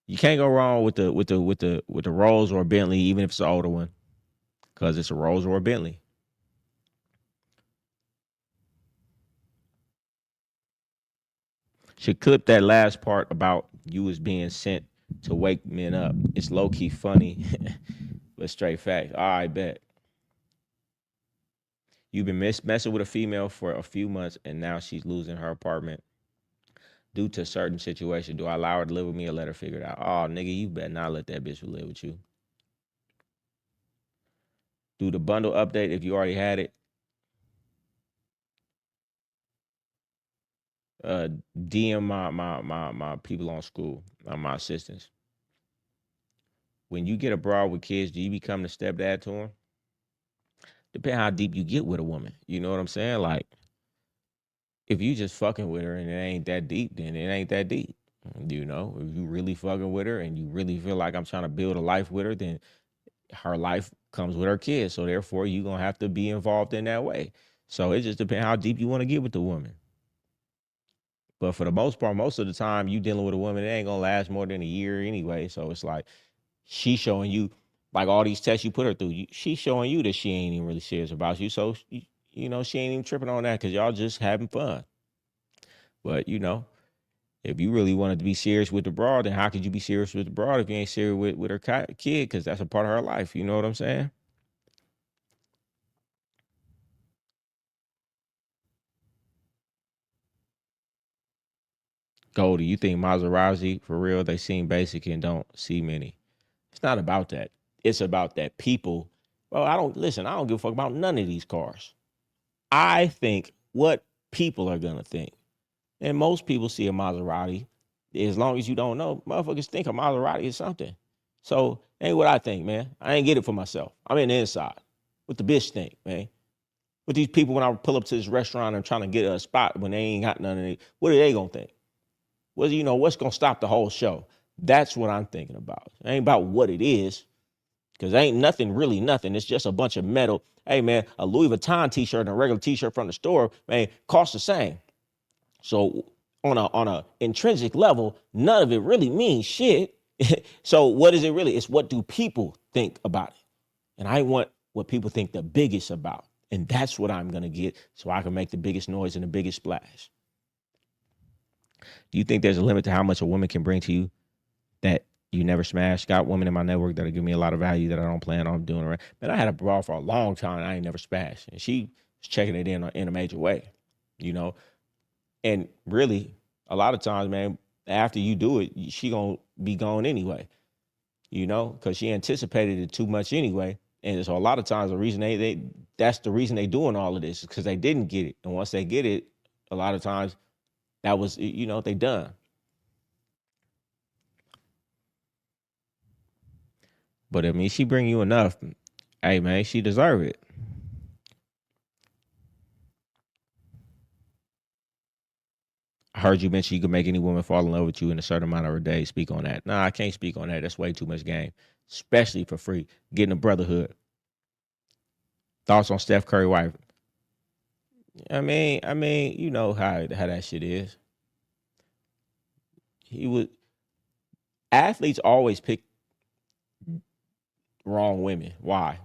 Speaker 1: you can't go wrong with the Rolls or Bentley, even if it's an older one, because it's a Rolls or a Bentley. Should clip that last part about you was being sent to wake men up. It's low key funny, but straight fact. All right, bet. You've been messing with a female for a few months, and now she's losing her apartment due to a certain situation. Do I allow her to live with me or let her figure it out? Oh, nigga, you better not let that bitch live with you. Do the bundle update if you already had it. DM my people on school, my assistants. When you get abroad with kids, do you become the stepdad to them? Depending how deep you get with a woman. You know what I'm saying? Like, if you just fucking with her and it ain't that deep, then it ain't that deep. If you really fucking with her and you really feel like I'm trying to build a life with her, then her life comes with her kids. So therefore, you're gonna have to be involved in that way. So it just depends how deep you want to get with the woman. But for the most part, most of the time you dealing with a woman, it ain't gonna last more than a year anyway. So it's like she showing you, like all these tests you put her through, she's showing you that she ain't even really serious about you. So she ain't even tripping on that because y'all just having fun. But if you really wanted to be serious with the broad, then how could you be serious with the broad if you ain't serious with her kid? Because that's a part of her life. You know what I'm saying? Goldie, you think Maserati for real? They seem basic and don't see many. It's not about that. It's about that people. Well, I don't listen. I don't give a fuck about none of these cars. I think what people are gonna think, and most people see a Maserati. As long as you don't know, motherfuckers think a Maserati is something. So ain't what I think, man. I ain't get it for myself. I'm in the inside. What the bitch think, man. With these people, when I pull up to this restaurant and trying to get a spot when they ain't got none of it, what are they gonna think? Well, you know, what's gonna stop the whole show? That's what I'm thinking about. It ain't about what it is, because ain't nothing really nothing. It's just a bunch of metal. Hey man, a Louis Vuitton t-shirt and a regular t-shirt from the store, man, cost the same. So on a intrinsic level, none of it really means shit. So what is it really? It's what do people think about it? And I want what people think the biggest about. And that's what I'm gonna get so I can make the biggest noise and the biggest splash. Do you think there's a limit to how much a woman can bring to you that you never smash? Got women in my network that'll give me a lot of value that I don't plan on doing. Right, man, I had a broad for a long time. And I ain't never smashed, and she was checking it in a major way, you know. And really, a lot of times, man, after you do it, she gonna be gone anyway, you know, because she anticipated it too much anyway. And so a lot of times the reason that's the reason they doing all of this is because they didn't get it, and once they get it, a lot of times that was, you know, they done. But I mean, she bring you enough. Hey man, she deserve it. I heard you mention you could make any woman fall in love with you in a certain amount of her day. Speak on that. Nah, I can't speak on that. That's way too much game, especially for free. Getting a brotherhood. Thoughts on Steph Curry wife? I mean, you know how that shit is. He would Athletes always pick wrong women. Why?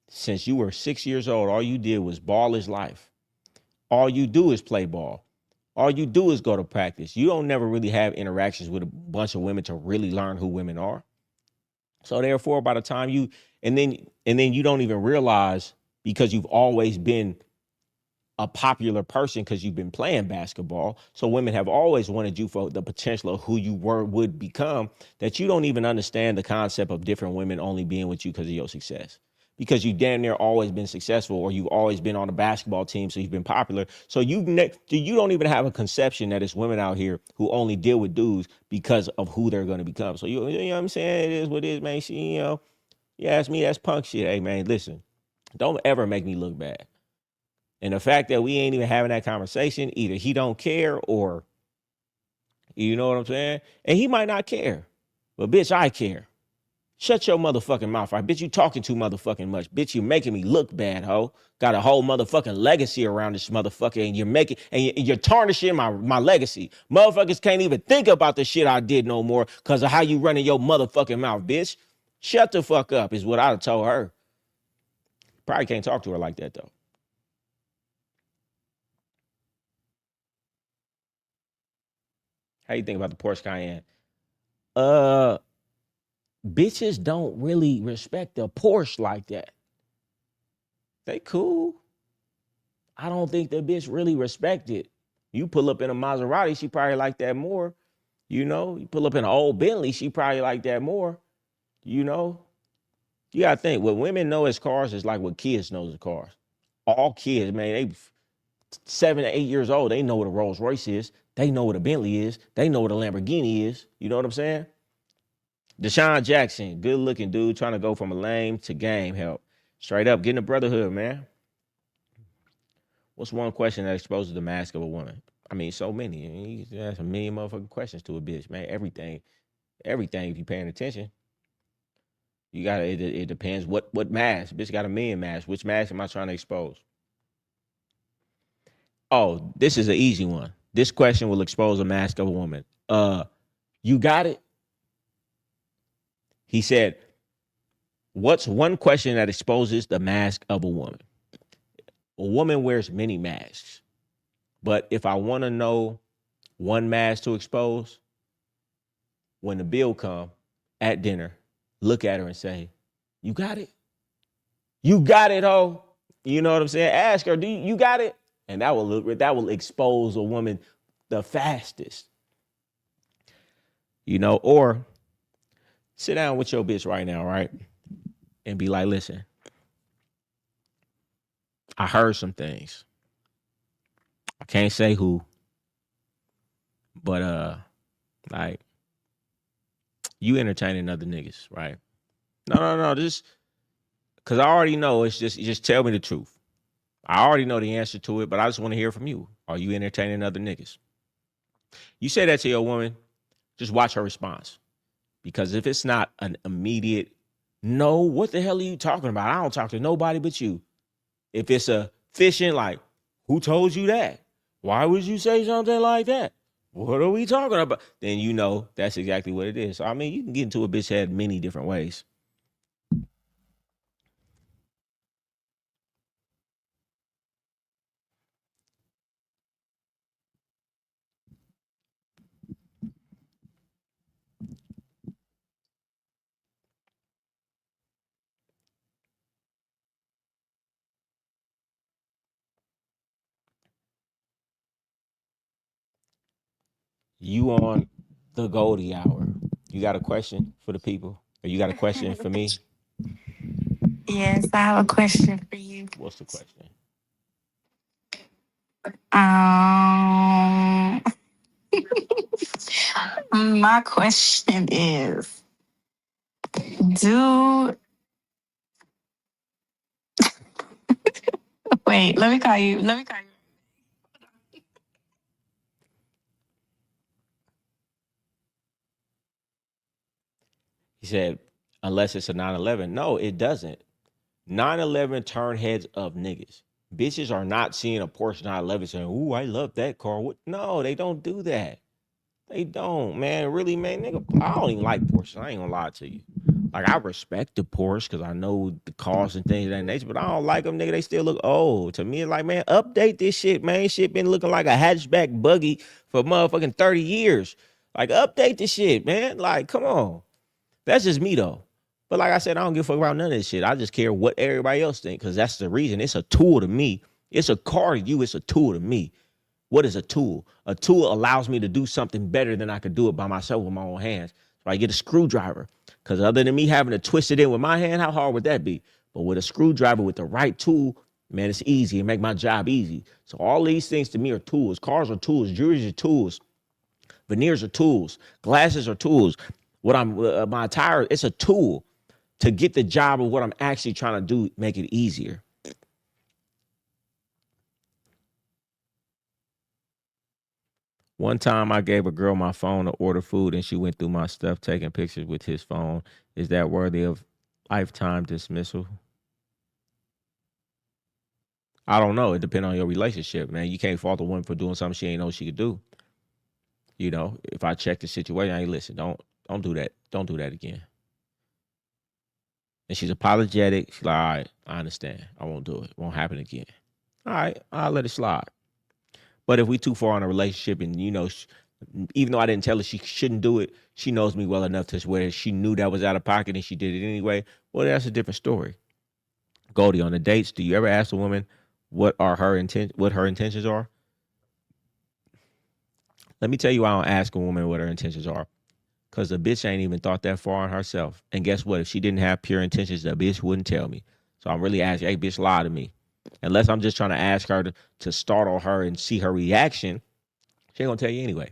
Speaker 1: Since you were 6 years old, all you did was ball his life. All you do is play ball. All you do is go to practice. You don't never really have interactions with a bunch of women to really learn who women are. So therefore, by the time and then you don't even realize, because you've always been a popular person because you've been playing basketball. So women have always wanted you for the potential of who you would become, that you don't even understand the concept of different women only being with you because of your success. Because you damn near always been successful, or you've always been on a basketball team, so you've been popular. So you don't even have a conception that it's women out here who only deal with dudes because of who they're going to become. So you know what I'm saying? It is what it is, man. She, you know, you ask me, that's punk shit. Hey man, listen, don't ever make me look bad. And the fact that we ain't even having that conversation, either he don't care, or, you know what I'm saying? And he might not care, but bitch, I care. Shut your motherfucking mouth. Right? Bitch, you talking too motherfucking much. Bitch, you making me look bad, ho. Got a whole motherfucking legacy around this motherfucker, and you're tarnishing my legacy. Motherfuckers can't even think about the shit I did no more because of how you running your motherfucking mouth, bitch. Shut the fuck up is what I'd have told her. Probably can't talk to her like that, though. How you think about the Porsche Cayenne? Uh, Bitches don't really respect the Porsche like that. They cool. I don't think the bitch really respect it. You pull up in a Maserati, she probably like that more. You know, you pull up in an old Bentley, she probably like that more. You know, you gotta think what women know as cars is like what kids know as cars. All kids, man, they 7 to 8 years old, they know what a Rolls Royce is. They know what a Bentley is. They know what a Lamborghini is. You know what I'm saying? Deshaun Jackson, good looking dude, trying to go from a lame to game help. Straight up, getting a brotherhood, man. What's one question that exposes the mask of a woman? I mean, so many. I mean, you can ask a million motherfucking questions to a bitch, man. Everything. If you paying attention, you got to. It depends what mask. Bitch got a million masks. Which mask am I trying to expose? Oh, this is an easy one. This question will expose a mask of a woman. You got it. He said, "What's one question that exposes the mask of a woman?" A woman wears many masks, but if I want to know one mask to expose, when the bill come at dinner, look at her and say, "You got it? You got it, oh." You know what I'm saying? Ask her, "Do you got it?" And that will expose a woman the fastest. You know, or sit down with your bitch right now, right? And be like, "Listen, I heard some things. I can't say who, but like you entertaining other niggas, right? No, no, no. Just because I already know, it's just tell me the truth. I already know the answer to it, but I just want to hear from you. Are you entertaining other niggas? You say that to your woman, just watch her response. Because if it's not an immediate, no, what the hell are you talking about? I don't talk to nobody but you. If it's a fishing, like, who told you that? Why would you say something like that? What are we talking about? Then you know that's exactly what it is. So, I mean, you can get into a bitch head many different ways. You on the Goldie Hour. You got a question for the people? Or you got a question for me?
Speaker 2: Yes, I have a question for you.
Speaker 1: What's the question?
Speaker 2: Um, my question is, do wait, let me call you. Let me call you.
Speaker 1: He said, unless it's a 9/11. No, it doesn't. 9/11 turn heads of niggas. Bitches are not seeing a Porsche 911 saying, "Ooh, I love that car." What? No, they don't do that. They don't, man. Really, man, nigga. I don't even like Porsche. I ain't gonna lie to you. Like, I respect the Porsche because I know the cost and things of that nature, but I don't like them, nigga. They still look old. To me, it's like, man, update this shit, man. Shit been looking like a hatchback buggy for motherfucking 30 years. Like, update this shit, man. Like, come on. That's just me though. But like I said, I don't give a fuck about none of this shit. I just care what everybody else think because that's the reason. It's a tool to me. It's a car to you. It's a tool to me. What is a tool? A tool allows me to do something better than I could do it by myself with my own hands. So I get a screwdriver because other than me having to twist it in with my hand, how hard would that be? But with a screwdriver with the right tool, man, it's easy and make my job easy. So all these things to me are tools. Cars are tools. Jewelry are tools. Veneers are tools. Glasses are tools. What I'm my attire, it's a tool to get the job of what I'm actually trying to do, make it easier. One time I gave a girl my phone to order food and she went through my stuff taking pictures with his phone. Is that worthy of lifetime dismissal? I don't know. It depends on your relationship, man. You can't fault a woman for doing something she ain't know she could do. You know, if I check the situation, hey, listen, don't do that. Don't do that again. And she's apologetic. She's like, all right, I understand. I won't do it. It won't happen again. All right, I'll let it slide. But if we too far in a relationship and, you know, even though I didn't tell her she shouldn't do it, she knows me well enough to where she knew that was out of pocket and she did it anyway. Well, that's a different story. Goldie, on the dates, do you ever ask a woman what her intentions are? Let me tell you why I don't ask a woman what her intentions are. Cause the bitch ain't even thought that far on herself. And guess what? If she didn't have pure intentions, the bitch wouldn't tell me. So I'm really asking, hey, bitch, lie to me. Unless I'm just trying to ask her to startle her and see her reaction, she ain't gonna tell you anyway.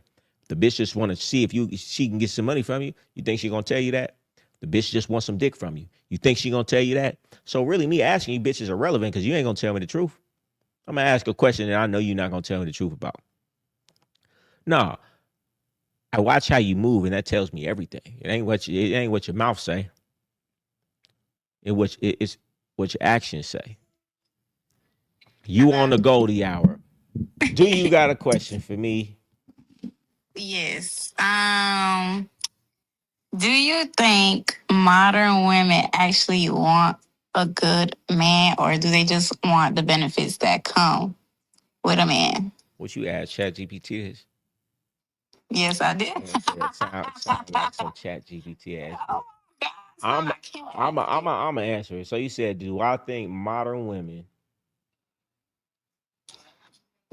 Speaker 1: The bitch just want to see if she can get some money from you. You think she gonna tell you that? The bitch just wants some dick from you. You think she gonna tell you that? So really, me asking you bitches irrelevant because you ain't gonna tell me the truth. I'm gonna ask a question that I know you're not gonna tell me the truth about. No, I watch how you move, and that tells me everything. It ain't what your mouth say. It's what your actions say. You on the Goldie Hour. Do you got a question for me?
Speaker 2: Yes. Do you think modern women actually want a good man, or do they just want the benefits that come with a man?
Speaker 1: What you ask Chat GPT this?
Speaker 2: Yes, I did.
Speaker 1: Yeah, sound like some Chat GPT ass shit.
Speaker 2: Oh, God,
Speaker 1: I'm
Speaker 2: I can't.
Speaker 1: I'm a answer it. So you said, do I think modern women?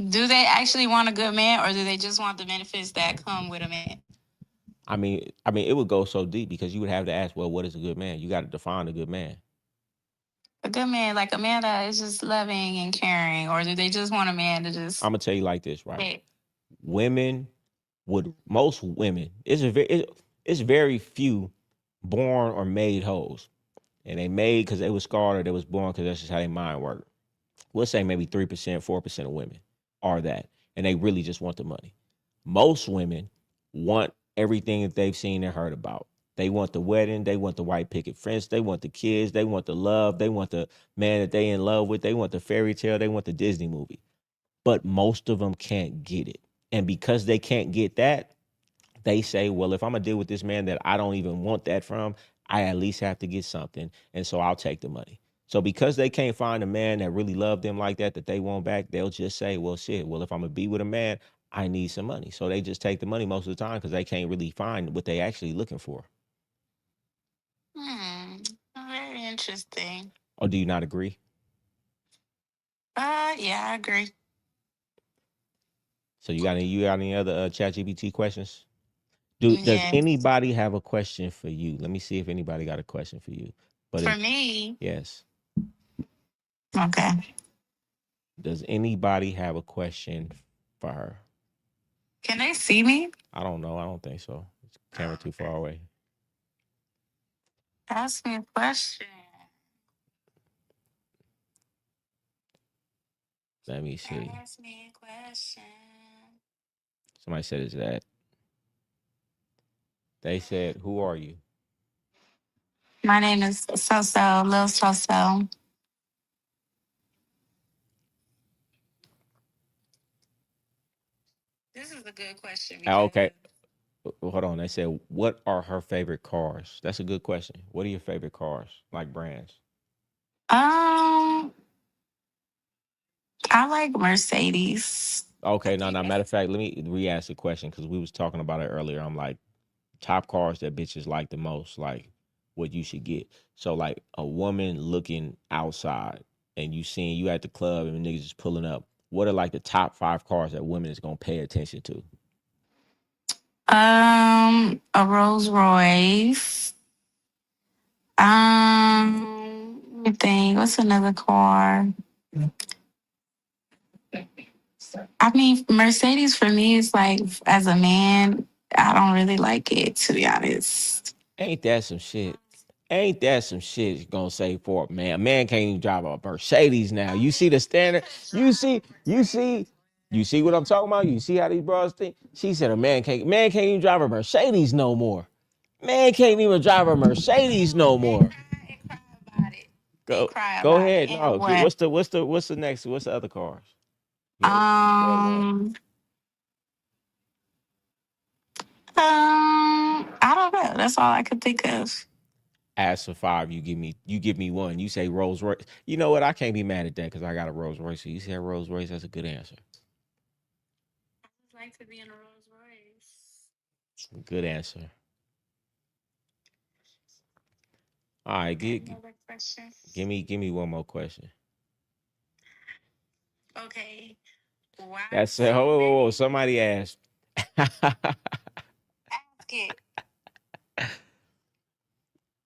Speaker 2: Do they actually want a good man, or do they just want the benefits that come with a man?
Speaker 1: I mean, it would go so deep because you would have to ask, well, what is a good man? You got to define a good man.
Speaker 2: A good man, like a man that is just loving and caring, or do they just want a man to just?
Speaker 1: I'm gonna tell you like this, right?
Speaker 2: Hey,
Speaker 1: Women most women, it's very few born or made hoes, and they made because they was scarred or they was born because that's just how their mind worked. we'll say maybe 3%, 4% of women are that. And they really just want the money. Most women want everything that they've seen and heard about. They want the wedding, they want the white picket fence, they want the kids, they want the love, they want the man that they in love with, they want the fairy tale, they want the Disney movie. But most of them can't get it. And because they can't get that, they say, well, if I'm gonna deal with this man that I don't even want that from, I at least have to get something. And so I'll take the money. So because they can't find a man that really loved them like that they want back, they'll just say, well, shit, well, if I'm gonna be with a man, I need some money. So they just take the money most of the time because they can't really find what they actually looking for.
Speaker 2: Hmm. Very interesting.
Speaker 1: Or do you not agree?
Speaker 2: Yeah, I agree.
Speaker 1: So you got any other ChatGPT questions? Does
Speaker 2: Yes.
Speaker 1: anybody have a question for you? Let me see if anybody got a question for you. But
Speaker 2: For me,
Speaker 1: yes.
Speaker 2: okay.
Speaker 1: Does anybody have a question for her?
Speaker 2: Can they see me?
Speaker 1: I don't know. I don't think so. It's camera too far away.
Speaker 2: Ask me a question.
Speaker 1: Let me see.
Speaker 2: Ask me a question.
Speaker 1: Somebody said, "Is that?" They said, "Who are you?"
Speaker 2: My name is So, Lil So. This is a good question
Speaker 1: Okay.
Speaker 2: because
Speaker 1: Hold on. They said, "What are her favorite cars?" That's a good question. What are your favorite cars, like brands?
Speaker 2: um I like Mercedes.
Speaker 1: Okay. No. No. Matter of fact, let me re-ask the question because we was talking about it earlier. I'm like, top cars that bitches like the most, like what you should get. So like a woman looking outside and you seeing you at the club and niggas just pulling up. What are like the top 5 cars that women is gonna pay attention to?
Speaker 2: A Rolls Royce. Let me think. What's another car? I mean, Mercedes for me is like, as a man, I don't really like it, to be honest.
Speaker 1: Ain't that some shit? Ain't that some shit you gonna say for a man? A man can't even drive a Mercedes now. You see the standard? You see what I'm talking about? You see how these bros think? She said a man can't even drive a Mercedes no more. Man can't even drive a Mercedes no more.
Speaker 2: They cry about it. They
Speaker 1: Go
Speaker 2: cry
Speaker 1: go
Speaker 2: about it.
Speaker 1: ahead.
Speaker 2: And
Speaker 1: No,
Speaker 2: what?
Speaker 1: what's the next? What's the other cars? You had one.
Speaker 2: Um, I don't know. That's all I could think of.
Speaker 1: Ask for 5, you give me one. You say Rolls Royce. You know what? I can't be mad at that because I got a Rolls Royce. So you said Rolls Royce. That's a good answer.
Speaker 2: I just like to be in a Rolls Royce.
Speaker 1: Good answer. All right, give
Speaker 2: Another question.
Speaker 1: give me one more question.
Speaker 2: Okay. Why
Speaker 1: That's it.
Speaker 2: so
Speaker 1: Whoa.
Speaker 2: many?
Speaker 1: Somebody asked.
Speaker 2: Ask it.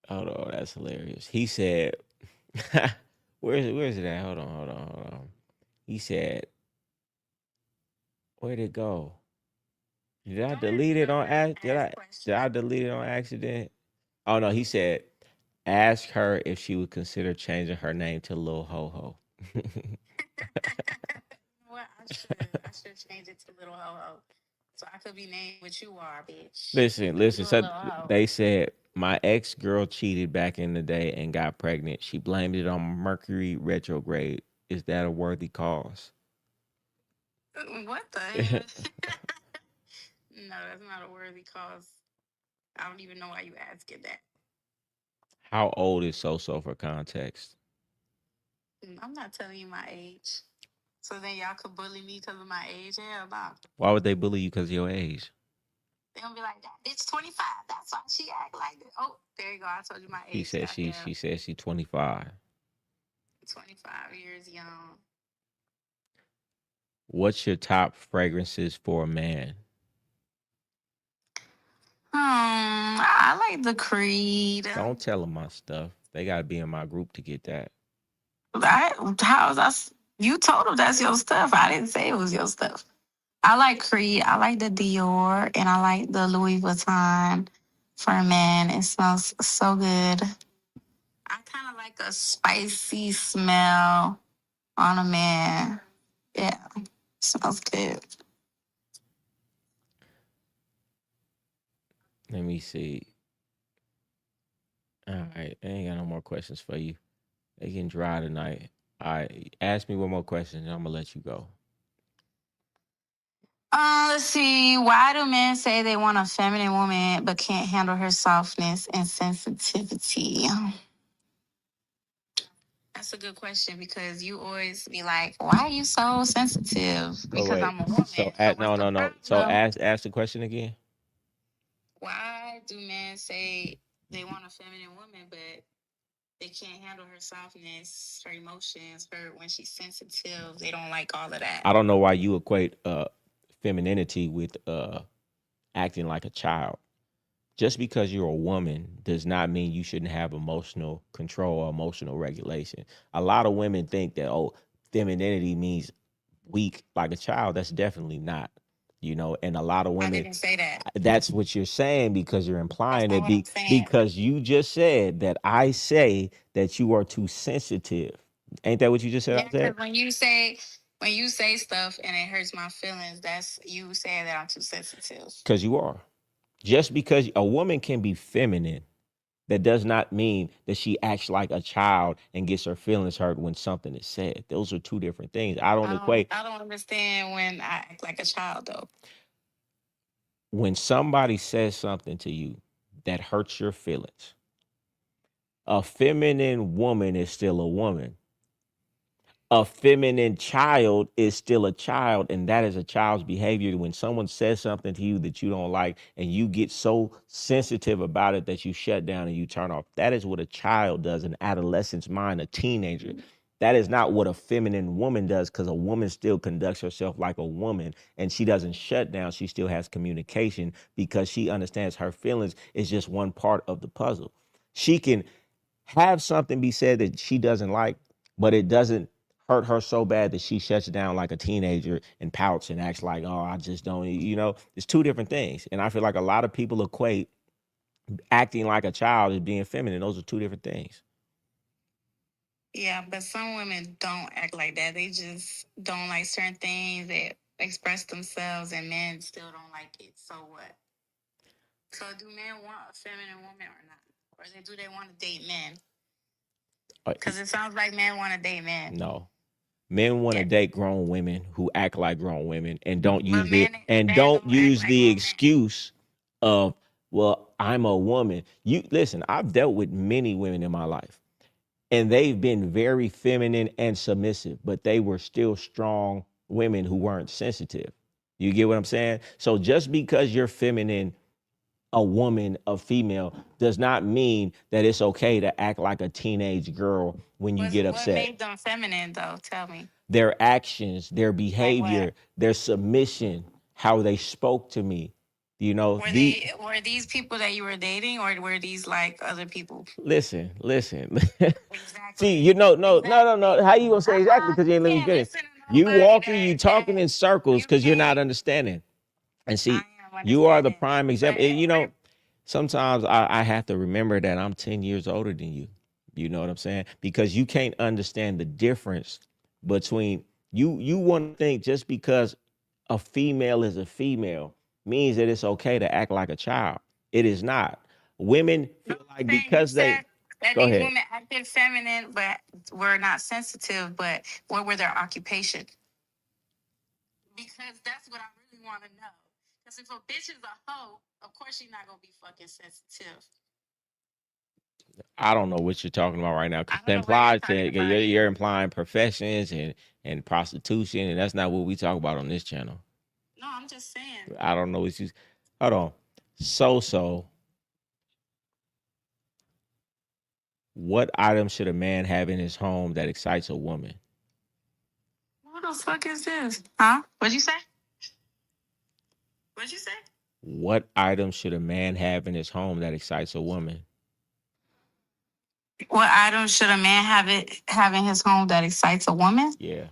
Speaker 1: Hold on, that's hilarious. He said, where's it at? Hold on. He said, where'd it go? Did I
Speaker 2: Go ahead,
Speaker 1: delete it
Speaker 2: go
Speaker 1: on
Speaker 2: ahead.
Speaker 1: act? Did
Speaker 2: Ask
Speaker 1: I did
Speaker 2: questions.
Speaker 1: I delete it on accident? Oh no, he said, ask her if she would consider changing her name to Lil Ho Ho.
Speaker 2: You know what? I should. I should change it to Little Ho Ho. So I could be named what you are, bitch.
Speaker 1: Listen.
Speaker 2: You a
Speaker 1: So
Speaker 2: little hoe.
Speaker 1: they said my ex girl cheated back in the day and got pregnant. She blamed it on Mercury retrograde. Is that a worthy cause?
Speaker 2: What the hell? No, that's not a worthy cause. I don't even know why you asking that.
Speaker 1: How old is So for context?
Speaker 2: I'm not telling you my age. So then y'all could bully me because of my age. Hell no.
Speaker 1: Why would they bully you because of your age?
Speaker 2: They're gonna be like, that bitch 25. That's why she act like this. Oh, there you go. I told you my
Speaker 1: She
Speaker 2: age.
Speaker 1: said she
Speaker 2: Goddamn.
Speaker 1: said she's 25.
Speaker 2: 25 years young.
Speaker 1: What's your top fragrances for a man?
Speaker 2: I like the Creed.
Speaker 1: Don't tell them my stuff. They gotta be in my group to get that.
Speaker 2: How was you told them that's your stuff. I didn't say it was your stuff. I like Creed. I like the Dior and I like the Louis Vuitton for a man. It smells so good. I kind of like a spicy smell. on a man. Yeah, smells good.
Speaker 1: Let me see. All right, I ain't got no more questions for you. They getting dry tonight. All right, ask me one more question, and I'm gonna let you go.
Speaker 2: Let's see. Why do men say they want a feminine woman but can't handle her softness and sensitivity? That's a good question because you always be like, "Why are you so sensitive?"
Speaker 1: So
Speaker 2: Because
Speaker 1: wait,
Speaker 2: I'm a woman.
Speaker 1: so
Speaker 2: So
Speaker 1: at
Speaker 2: what's
Speaker 1: no
Speaker 2: the
Speaker 1: no no. So
Speaker 2: problem?
Speaker 1: ask the question again.
Speaker 2: Why do men say they want a feminine woman but they can't handle her softness, her emotions, her when she's sensitive? They don't like all of that.
Speaker 1: I don't know why you equate femininity with acting like a child. Just because you're a woman does not mean you shouldn't have emotional control or emotional regulation. A lot of women think that, oh, femininity means weak like a child. That's definitely not. And a lot of
Speaker 2: I
Speaker 1: women,
Speaker 2: didn't say that.
Speaker 1: that's what you're saying because you're
Speaker 2: That's
Speaker 1: implying
Speaker 2: not
Speaker 1: it
Speaker 2: what I'm saying.
Speaker 1: because you just said that I say that you are too sensitive. Ain't that what you just said I
Speaker 2: Yeah,
Speaker 1: said?
Speaker 2: because when you say stuff and it hurts my feelings, that's you saying that I'm too sensitive.
Speaker 1: Because you are. Just because a woman can be feminine, that does not mean that she acts like a child and gets her feelings hurt when something is said. Those are two different things. I don't equate.
Speaker 2: I don't understand when I act like a child though.
Speaker 1: When somebody says something to you that hurts your feelings, a feminine woman is still a woman. A feminine child is still a child, and that is a child's behavior. When someone says something to you that you don't like and you get so sensitive about it that you shut down and you turn off, that is what a child does, an adolescent's mind, a teenager. That is not what a feminine woman does, because a woman still conducts herself like a woman and she doesn't shut down. She still has communication because she understands her feelings is just one part of the puzzle. She can have something be said that she doesn't like, but it doesn't hurt her so bad that she shuts down like a teenager and pouts and acts like, oh, I just don't, it's two different things. And I feel like a lot of people equate acting like a child as being feminine. Those are two different things.
Speaker 2: Yeah, but some women don't act like that. They just don't like certain things that express themselves, and men still don't like it. So what? So do men want a feminine woman or not? Or do they want to date men?
Speaker 1: Uh,
Speaker 2: Because it sounds like men want to date men.
Speaker 1: no. Men want to
Speaker 2: Yeah.
Speaker 1: date grown women who act like grown women and don't
Speaker 2: But
Speaker 1: use the and
Speaker 2: men
Speaker 1: don't
Speaker 2: don't act
Speaker 1: use
Speaker 2: like
Speaker 1: the
Speaker 2: grown men.
Speaker 1: excuse of, well, I'm a woman. You listen, I've dealt with many women in my life, and they've been very feminine and submissive, but they were still strong women who weren't sensitive. You get what I'm saying? So just because you're feminine, a woman, a female, does not mean that it's okay to act like a teenage girl when you get
Speaker 2: What
Speaker 1: upset.
Speaker 2: made them feminine though? Tell me.
Speaker 1: Their actions, their
Speaker 2: Like what?
Speaker 1: behavior, their submission, how they spoke to me, the
Speaker 2: Were these people that you were dating, or were these like other people?
Speaker 1: listen. See,
Speaker 2: Exactly.
Speaker 1: no. How you gonna say exactly? Because you ain't
Speaker 2: You
Speaker 1: let me
Speaker 2: can't
Speaker 1: finish.
Speaker 2: listen to
Speaker 1: You
Speaker 2: nobody
Speaker 1: walking, you
Speaker 2: that
Speaker 1: talking in circles
Speaker 2: you
Speaker 1: because you're not
Speaker 2: can't.
Speaker 1: understanding. And
Speaker 2: I
Speaker 1: see,
Speaker 2: am
Speaker 1: you are the
Speaker 2: understanding,
Speaker 1: prime
Speaker 2: but
Speaker 1: example. Sometimes I have to remember that I'm 10 years older than you. You know what I'm saying? Because you can't understand the difference between you want to think just because a female is a female means that it's okay to act like a child. It is not. Women feel like
Speaker 2: you
Speaker 1: because they
Speaker 2: said that
Speaker 1: go
Speaker 2: these
Speaker 1: ahead.
Speaker 2: women acted feminine, but were not sensitive. But what were their occupation? Because that's what I really want to know. Because if a bitch is a hoe, of course she's not gonna be fucking sensitive.
Speaker 1: I don't know what you're talking about right now because
Speaker 2: I
Speaker 1: it
Speaker 2: don't know what you're
Speaker 1: implies
Speaker 2: talking
Speaker 1: that
Speaker 2: about either.
Speaker 1: you're implying professions and prostitution, and that's not what we talk about on this channel.
Speaker 2: No, I'm just saying.
Speaker 1: I don't know what you. Hold on. So, what item should a man have in his home that excites a woman?
Speaker 2: What the fuck is this? Huh? What'd you say? What'd you say?
Speaker 1: What item should a man have in his home that excites a woman?
Speaker 2: What item should a man have in his home that excites a woman?
Speaker 1: Yeah,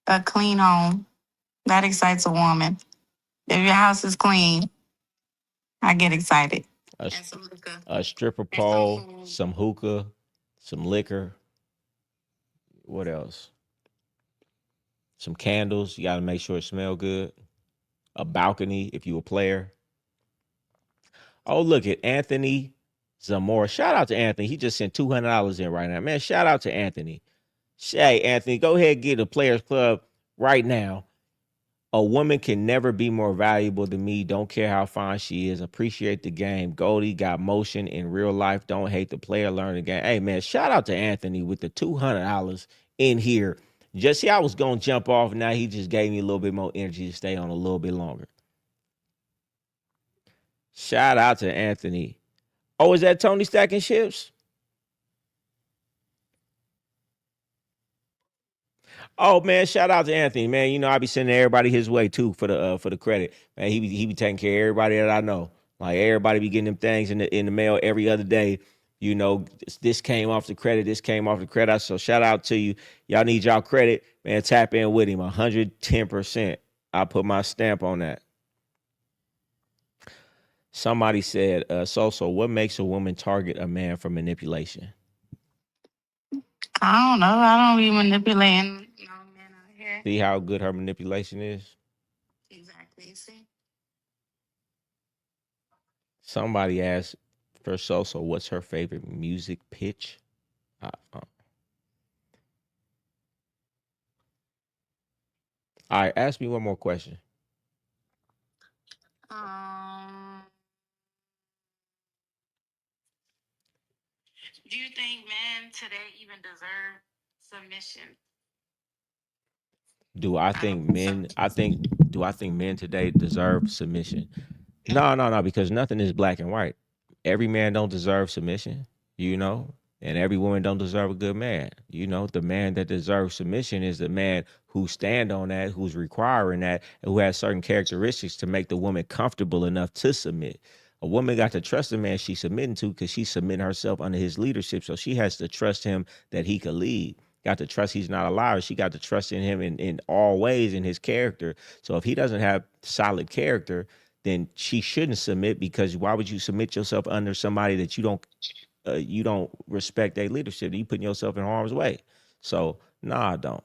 Speaker 2: A clean home. That excites a woman. If your house is clean, I get excited.
Speaker 1: a,
Speaker 2: And some liquor.
Speaker 1: a stripper
Speaker 2: And some
Speaker 1: pole,
Speaker 2: food.
Speaker 1: some hookah, some liquor. What else? Some candles. You got to make sure it smell good. A balcony if you a player. Oh, look at Anthony Zamora. Shout out to Anthony. He just sent $200 in right now. Man, shout out to Anthony. Hey, Anthony, go ahead and get a Players Club right now. A woman can never be more valuable than me. Don't care how fine she is. Appreciate the game. Goldie got motion in real life. Don't hate the player. Learn the game. Hey, man, shout out to Anthony with the $200 in here. Just see, I was going to jump off. Now he just gave me a little bit more energy to stay on a little bit longer. Shout out to Anthony. Oh, is that Tony stacking ships? Oh man, shout out to Anthony, man. You know I be sending everybody his way too for the credit. Man, he be taking care of everybody that I know. Like everybody be getting them things in the mail every other day. You know, this came off the credit. This came off the credit. So shout out to you. Y'all need y'all credit, man. Tap in with him 110%. I put my stamp on that. Somebody said, so what makes a woman target a man for manipulation?
Speaker 2: I don't know. I don't be manipulating no men out here.
Speaker 1: See how good her manipulation is?
Speaker 2: Exactly. See?
Speaker 1: Somebody asked for so what's her favorite music pitch? Uh, uh. All right, ask me one more question.
Speaker 2: Um, do you think men today even deserve submission?
Speaker 1: Do I think men? Do I think men today deserve submission? No, because nothing is black and white. Every man don't deserve submission, you know, and every woman don't deserve a good man. You know, the man that deserves submission is the man who stand on that, who's requiring that, and who has certain characteristics to make the woman comfortable enough to submit. A woman got to trust the man she's submitting to because she's submitting herself under his leadership. So she has to trust him that he could lead. Got to trust he's not a liar. She got to trust in him in all ways in his character. So if he doesn't have solid character, then she shouldn't submit because why would you submit yourself under somebody that you don't respect their leadership? You putting yourself in harm's way. So nah, I don't.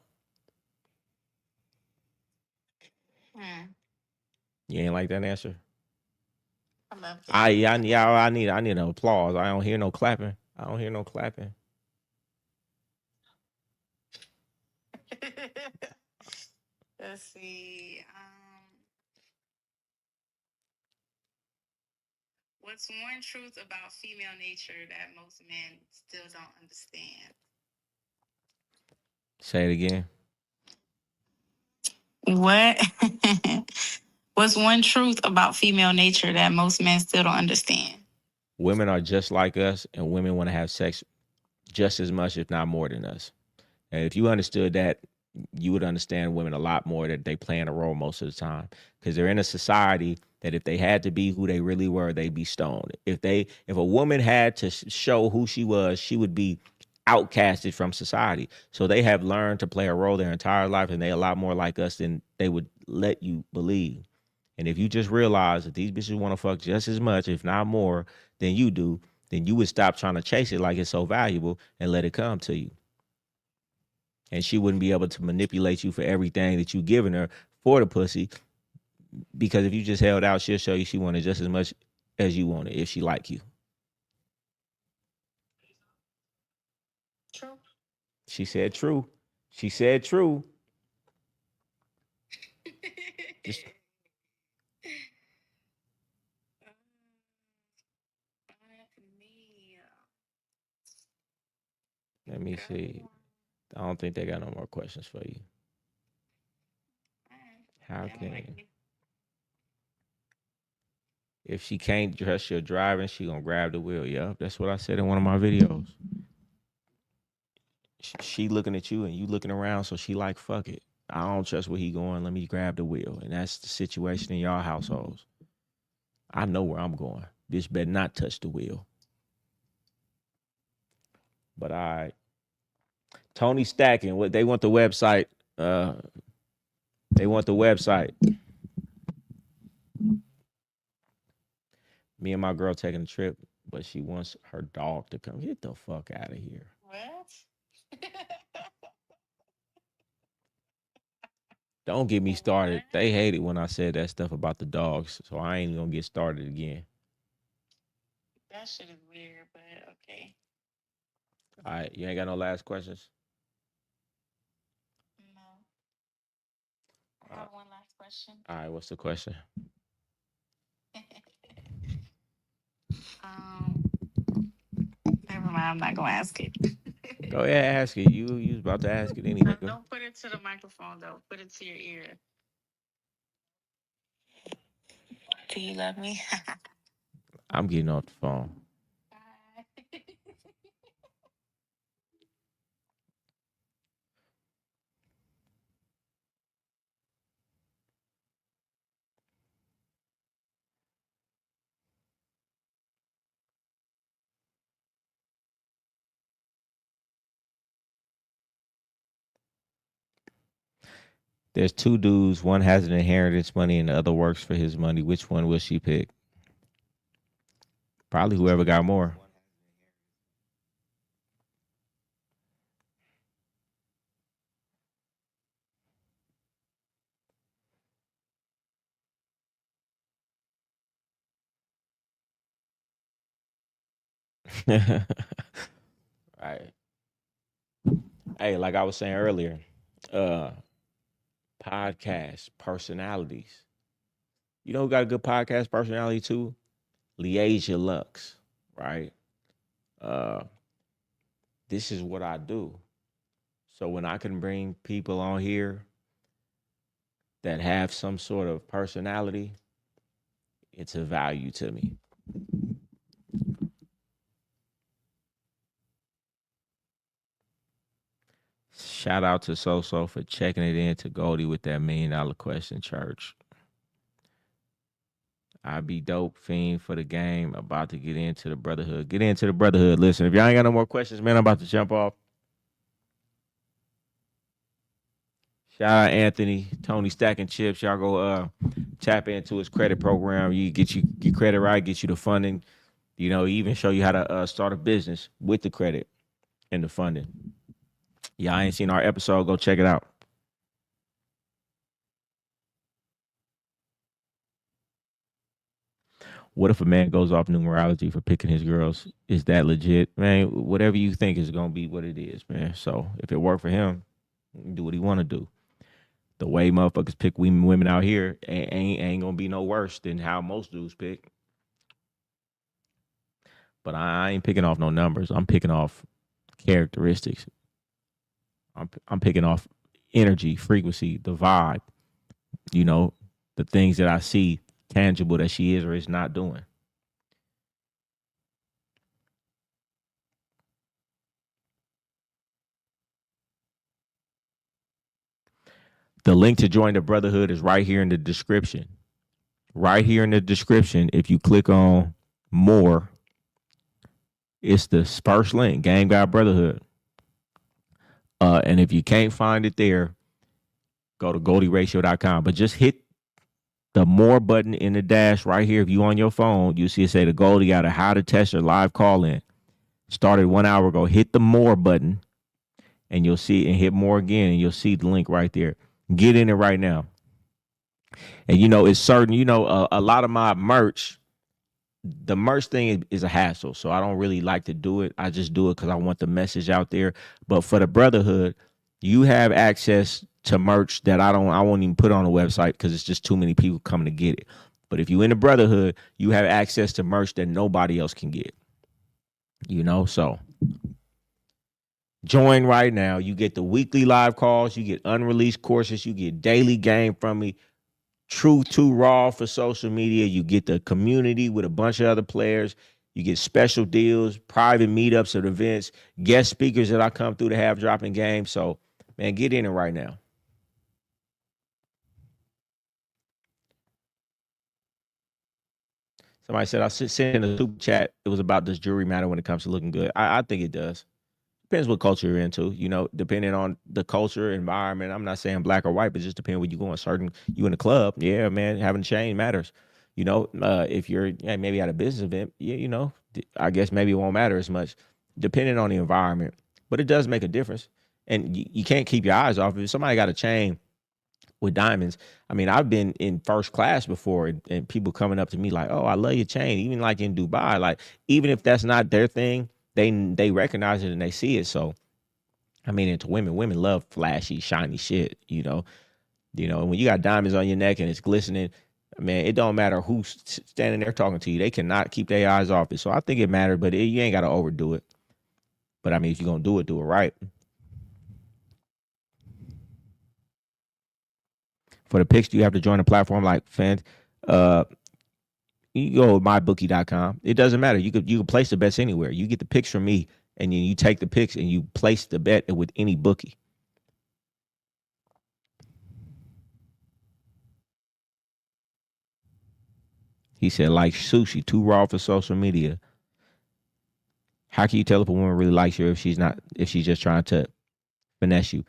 Speaker 2: Hmm.
Speaker 1: You ain't like that answer.
Speaker 2: I love
Speaker 1: I
Speaker 2: that.
Speaker 1: yeah, yeah I need an applause. I don't hear no clapping. I don't hear no clapping.
Speaker 2: Let's see. What's one truth about female nature that most men still don't understand?
Speaker 1: Say it again.
Speaker 2: What? What's one truth about female nature that most men still don't understand?
Speaker 1: Women are just like us, and women want to have sex just as much, if not more than us. And if you understood that, you would understand women a lot more that they playing a role most of the time because they're in a society that if they had to be who they really were, they'd be stoned. If a woman had to show who she was, she would be outcasted from society. So they have learned to play a role their entire life, and they a lot more like us than they would let you believe. And if you just realize that these bitches want to fuck just as much, if not more, than you do, then you would stop trying to chase it like it's so valuable and let it come to you. And she wouldn't be able to manipulate you for everything that you giving her for the pussy. Because if you just held out, she'll show you she wanted just as much as you wanted if she like you.
Speaker 2: True.
Speaker 1: She said true. She said true. Just let me see. I don't think they got no more questions for you. How can if she can't trust your driving, she gonna grab the wheel? Yep, that's what I said in one of my videos. She looking at you and you looking around, so she like fuck it. I don't trust where he going. Let me grab the wheel, and that's the situation in y'all households. I know where I'm going. Bitch better not touch the wheel. But I Tony Stacking, what they want the website. They want the website. Me and my girl taking a trip, but she wants her dog to come. Get the fuck out of here.
Speaker 2: What?
Speaker 1: Don't get me started. They hated when I said that stuff about the dogs, so I ain't gonna get started again.
Speaker 2: That shit is weird, but okay.
Speaker 1: All right, you ain't got no last questions.
Speaker 2: No, I
Speaker 1: Uh,
Speaker 2: have one last question.
Speaker 1: all right, what's the question?
Speaker 2: um, Never mind. I'm not gonna ask it.
Speaker 1: Go ahead, ask it. You was about to ask it anyway. Go.
Speaker 2: Don't put it to the microphone though. Put it to your ear. Do you love me?
Speaker 1: I'm getting off the phone. There's two dudes. One has an inheritance money, and the other works for his money. Which one will she pick? Probably whoever got more. Right. Hey, like I was saying earlier, uh, podcast personalities. You know who got a good podcast personality too? Leasia Lux, right? Uh, this is what I do. So when I can bring people on here that have some sort of personality, it's a value to me. Shout out to Soso for checking it in to Goldie with that $1 million question, church. I be dope fiend for the game. About to get into the brotherhood. Get into the brotherhood. Listen, if y'all ain't got no more questions, man, I'm about to jump off. Shout out Anthony, Tony stacking chips. Y'all go tap into his credit program. You get you your credit right, get you the funding. You know, even show you how to start a business with the credit and the funding. Y'all ain't seen our episode, go check it out. What if a man goes off numerology for picking his girls? Is that legit? Man, whatever you think is gonna be what it is, man. So if it worked for him, do what he wanna do. The way motherfuckers pick women out here ain't gonna be no worse than how most dudes pick. But I ain't picking off no numbers. I'm picking off characteristics. I'm picking off energy, frequency, the vibe, you know, the things that I see tangible that she is or is not doing. The link to join the brotherhood is right here in the description. Right here in the description, if you click on more, it's the first link, Game God Brotherhood. And if you can't find it there, go to GoldieRatio.com. But just hit the more button in the dash right here. If you on your phone, you see it say the Goldie got a how to test your live call in. Started 1 hour ago. Hit the more button and you'll see and hit more again and you'll see the link right there. Get in it right now. And you know, it's certain, you know, a lot of my merch, the merch thing is a hassle. So I don't really like to do it. I just do it because I want the message out there. But for the brotherhood, you have access to merch that I won't even put on the website because it's just too many people coming to get it. But if you in the brotherhood, you have access to merch that nobody else can get. You know, so join right now. You get the weekly live calls, you get unreleased courses, you get daily game from me. Truth to Raw for social media. You get the community with a bunch of other players. You get special deals, private meetups at events, guest speakers that I come through to have dropping games. So, man, get in it right now. Somebody said I sent a super chat. It was about does jewelry matter when it comes to looking good? I think it does. Depends what culture you're into, you know, depending on the culture, environment. I'm not saying black or white, but just depending where you going. Certain, you in the club, yeah, man, having a chain matters. You know, if you're maybe at a business event, yeah, you know, I guess maybe it won't matter as much, depending on the environment. But it does make a difference, and you can't keep your eyes off. If somebody got a chain with diamonds. I mean, I've been in first class before, and people coming up to me like, "Oh, I love your chain." Even like in Dubai, like even if that's not their thing, they recognize it and they see it. So, I mean, into women love flashy, shiny shit. And when you got diamonds on your neck and it's glistening, man, it don't matter who's standing there talking to you. They cannot keep their eyes off it. So I think it matters, but you ain't got to overdo it. But I mean, if you're gonna do it right. For the picks, you have to join a platform like uh, you go to mybookie.com. It doesn't matter. You could place the bets anywhere. You get the picks from me, and then you take the picks and you place the bet with any bookie. He said, like sushi, too raw for social media. How can you tell if a woman really likes you if she's just trying to finesse you?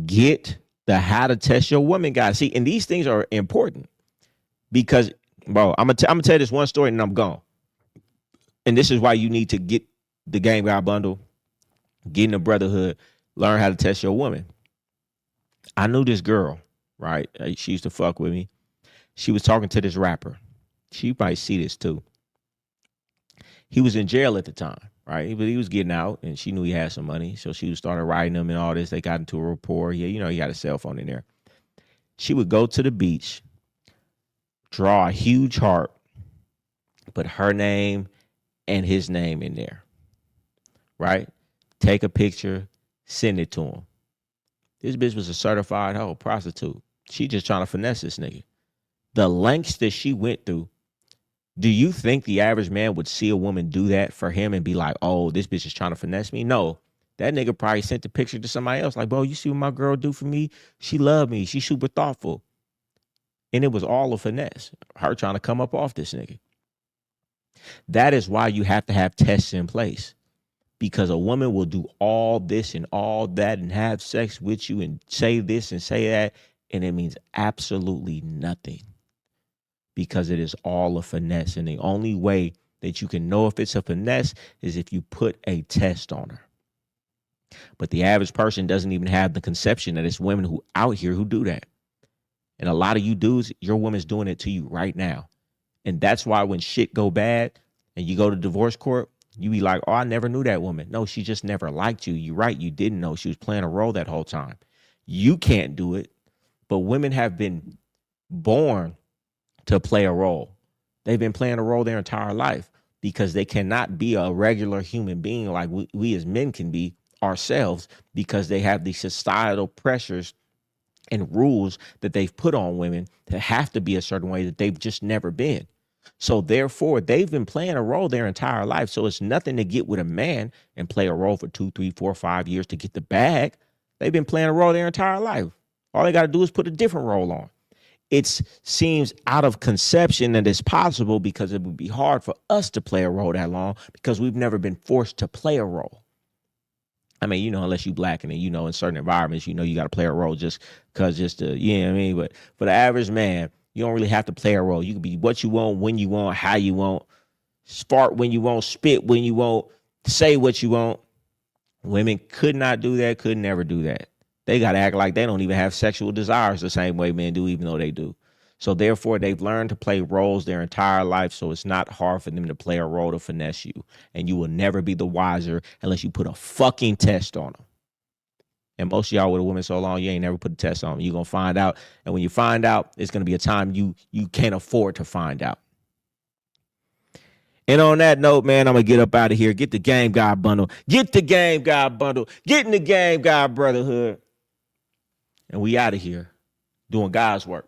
Speaker 1: Get the how to test your woman guide. See, and these things are important because, bro, I'm gonna tell you this one story and I'm gone. And this is why you need to get the Game God bundle, get in the brotherhood, learn how to test your woman. I knew this girl, right? She used to fuck with me. She was talking to this rapper. She might see this too. He was in jail at the time, right? But he was getting out, and she knew he had some money, so she started writing him and all this. They got into a rapport. Yeah, he got a cell phone in there. She would go to the beach, draw a huge heart, put her name and his name in there, right? Take a picture, send it to him. This bitch was a certified hoe, prostitute. She just trying to finesse this nigga. The lengths that she went through. Do you think the average man would see a woman do that for him and be like, oh, this bitch is trying to finesse me? No. That nigga probably sent the picture to somebody else. Like, bro, you see what my girl do for me? She loved me. She's super thoughtful. And it was all a finesse. Her trying to come up off this nigga. That is why you have to have tests in place. Because a woman will do all this and all that and have sex with you and say this and say that. And it means absolutely nothing. Because it is all a finesse. And the only way that you can know if it's a finesse is if you put a test on her. But the average person doesn't even have the conception that it's women who out here who do that. And a lot of you dudes, your woman's doing it to you right now. And that's why when shit go bad and you go to divorce court, you be like, oh, I never knew that woman. No, she just never liked you. You're right. You didn't know. She was playing a role that whole time. You can't do it. But women have been born to play a role. They've been playing a role their entire life because they cannot be a regular human being like we as men can be ourselves because they have these societal pressures and rules that they've put on women to have to be a certain way that they've just never been. So therefore, they've been playing a role their entire life. So it's nothing to get with a man and play a role for 2, 3, 4, 5 years to get the bag. They've been playing a role their entire life. All they got to do is put a different role on. It seems out of conception that it's possible because it would be hard for us to play a role that long because we've never been forced to play a role. I mean, unless you black and in certain environments, you got to play a role just because you know what I mean? But for the average man, you don't really have to play a role. You can be what you want, when you want, how you want, fart when you want, spit when you want, say what you want. Women could not do that, could never do that. They got to act like they don't even have sexual desires the same way men do, even though they do. So therefore, they've learned to play roles their entire life. So it's not hard for them to play a role to finesse you. And you will never be the wiser unless you put a fucking test on them. And most of y'all with a woman so long, you ain't never put a test on them. You're going to find out. And when you find out, it's going to be a time you can't afford to find out. And on that note, man, I'm going to get up out of here. Get the Game God bundle. Get the Game God bundle. Get in the Game God brotherhood. And we out of here doing God's work.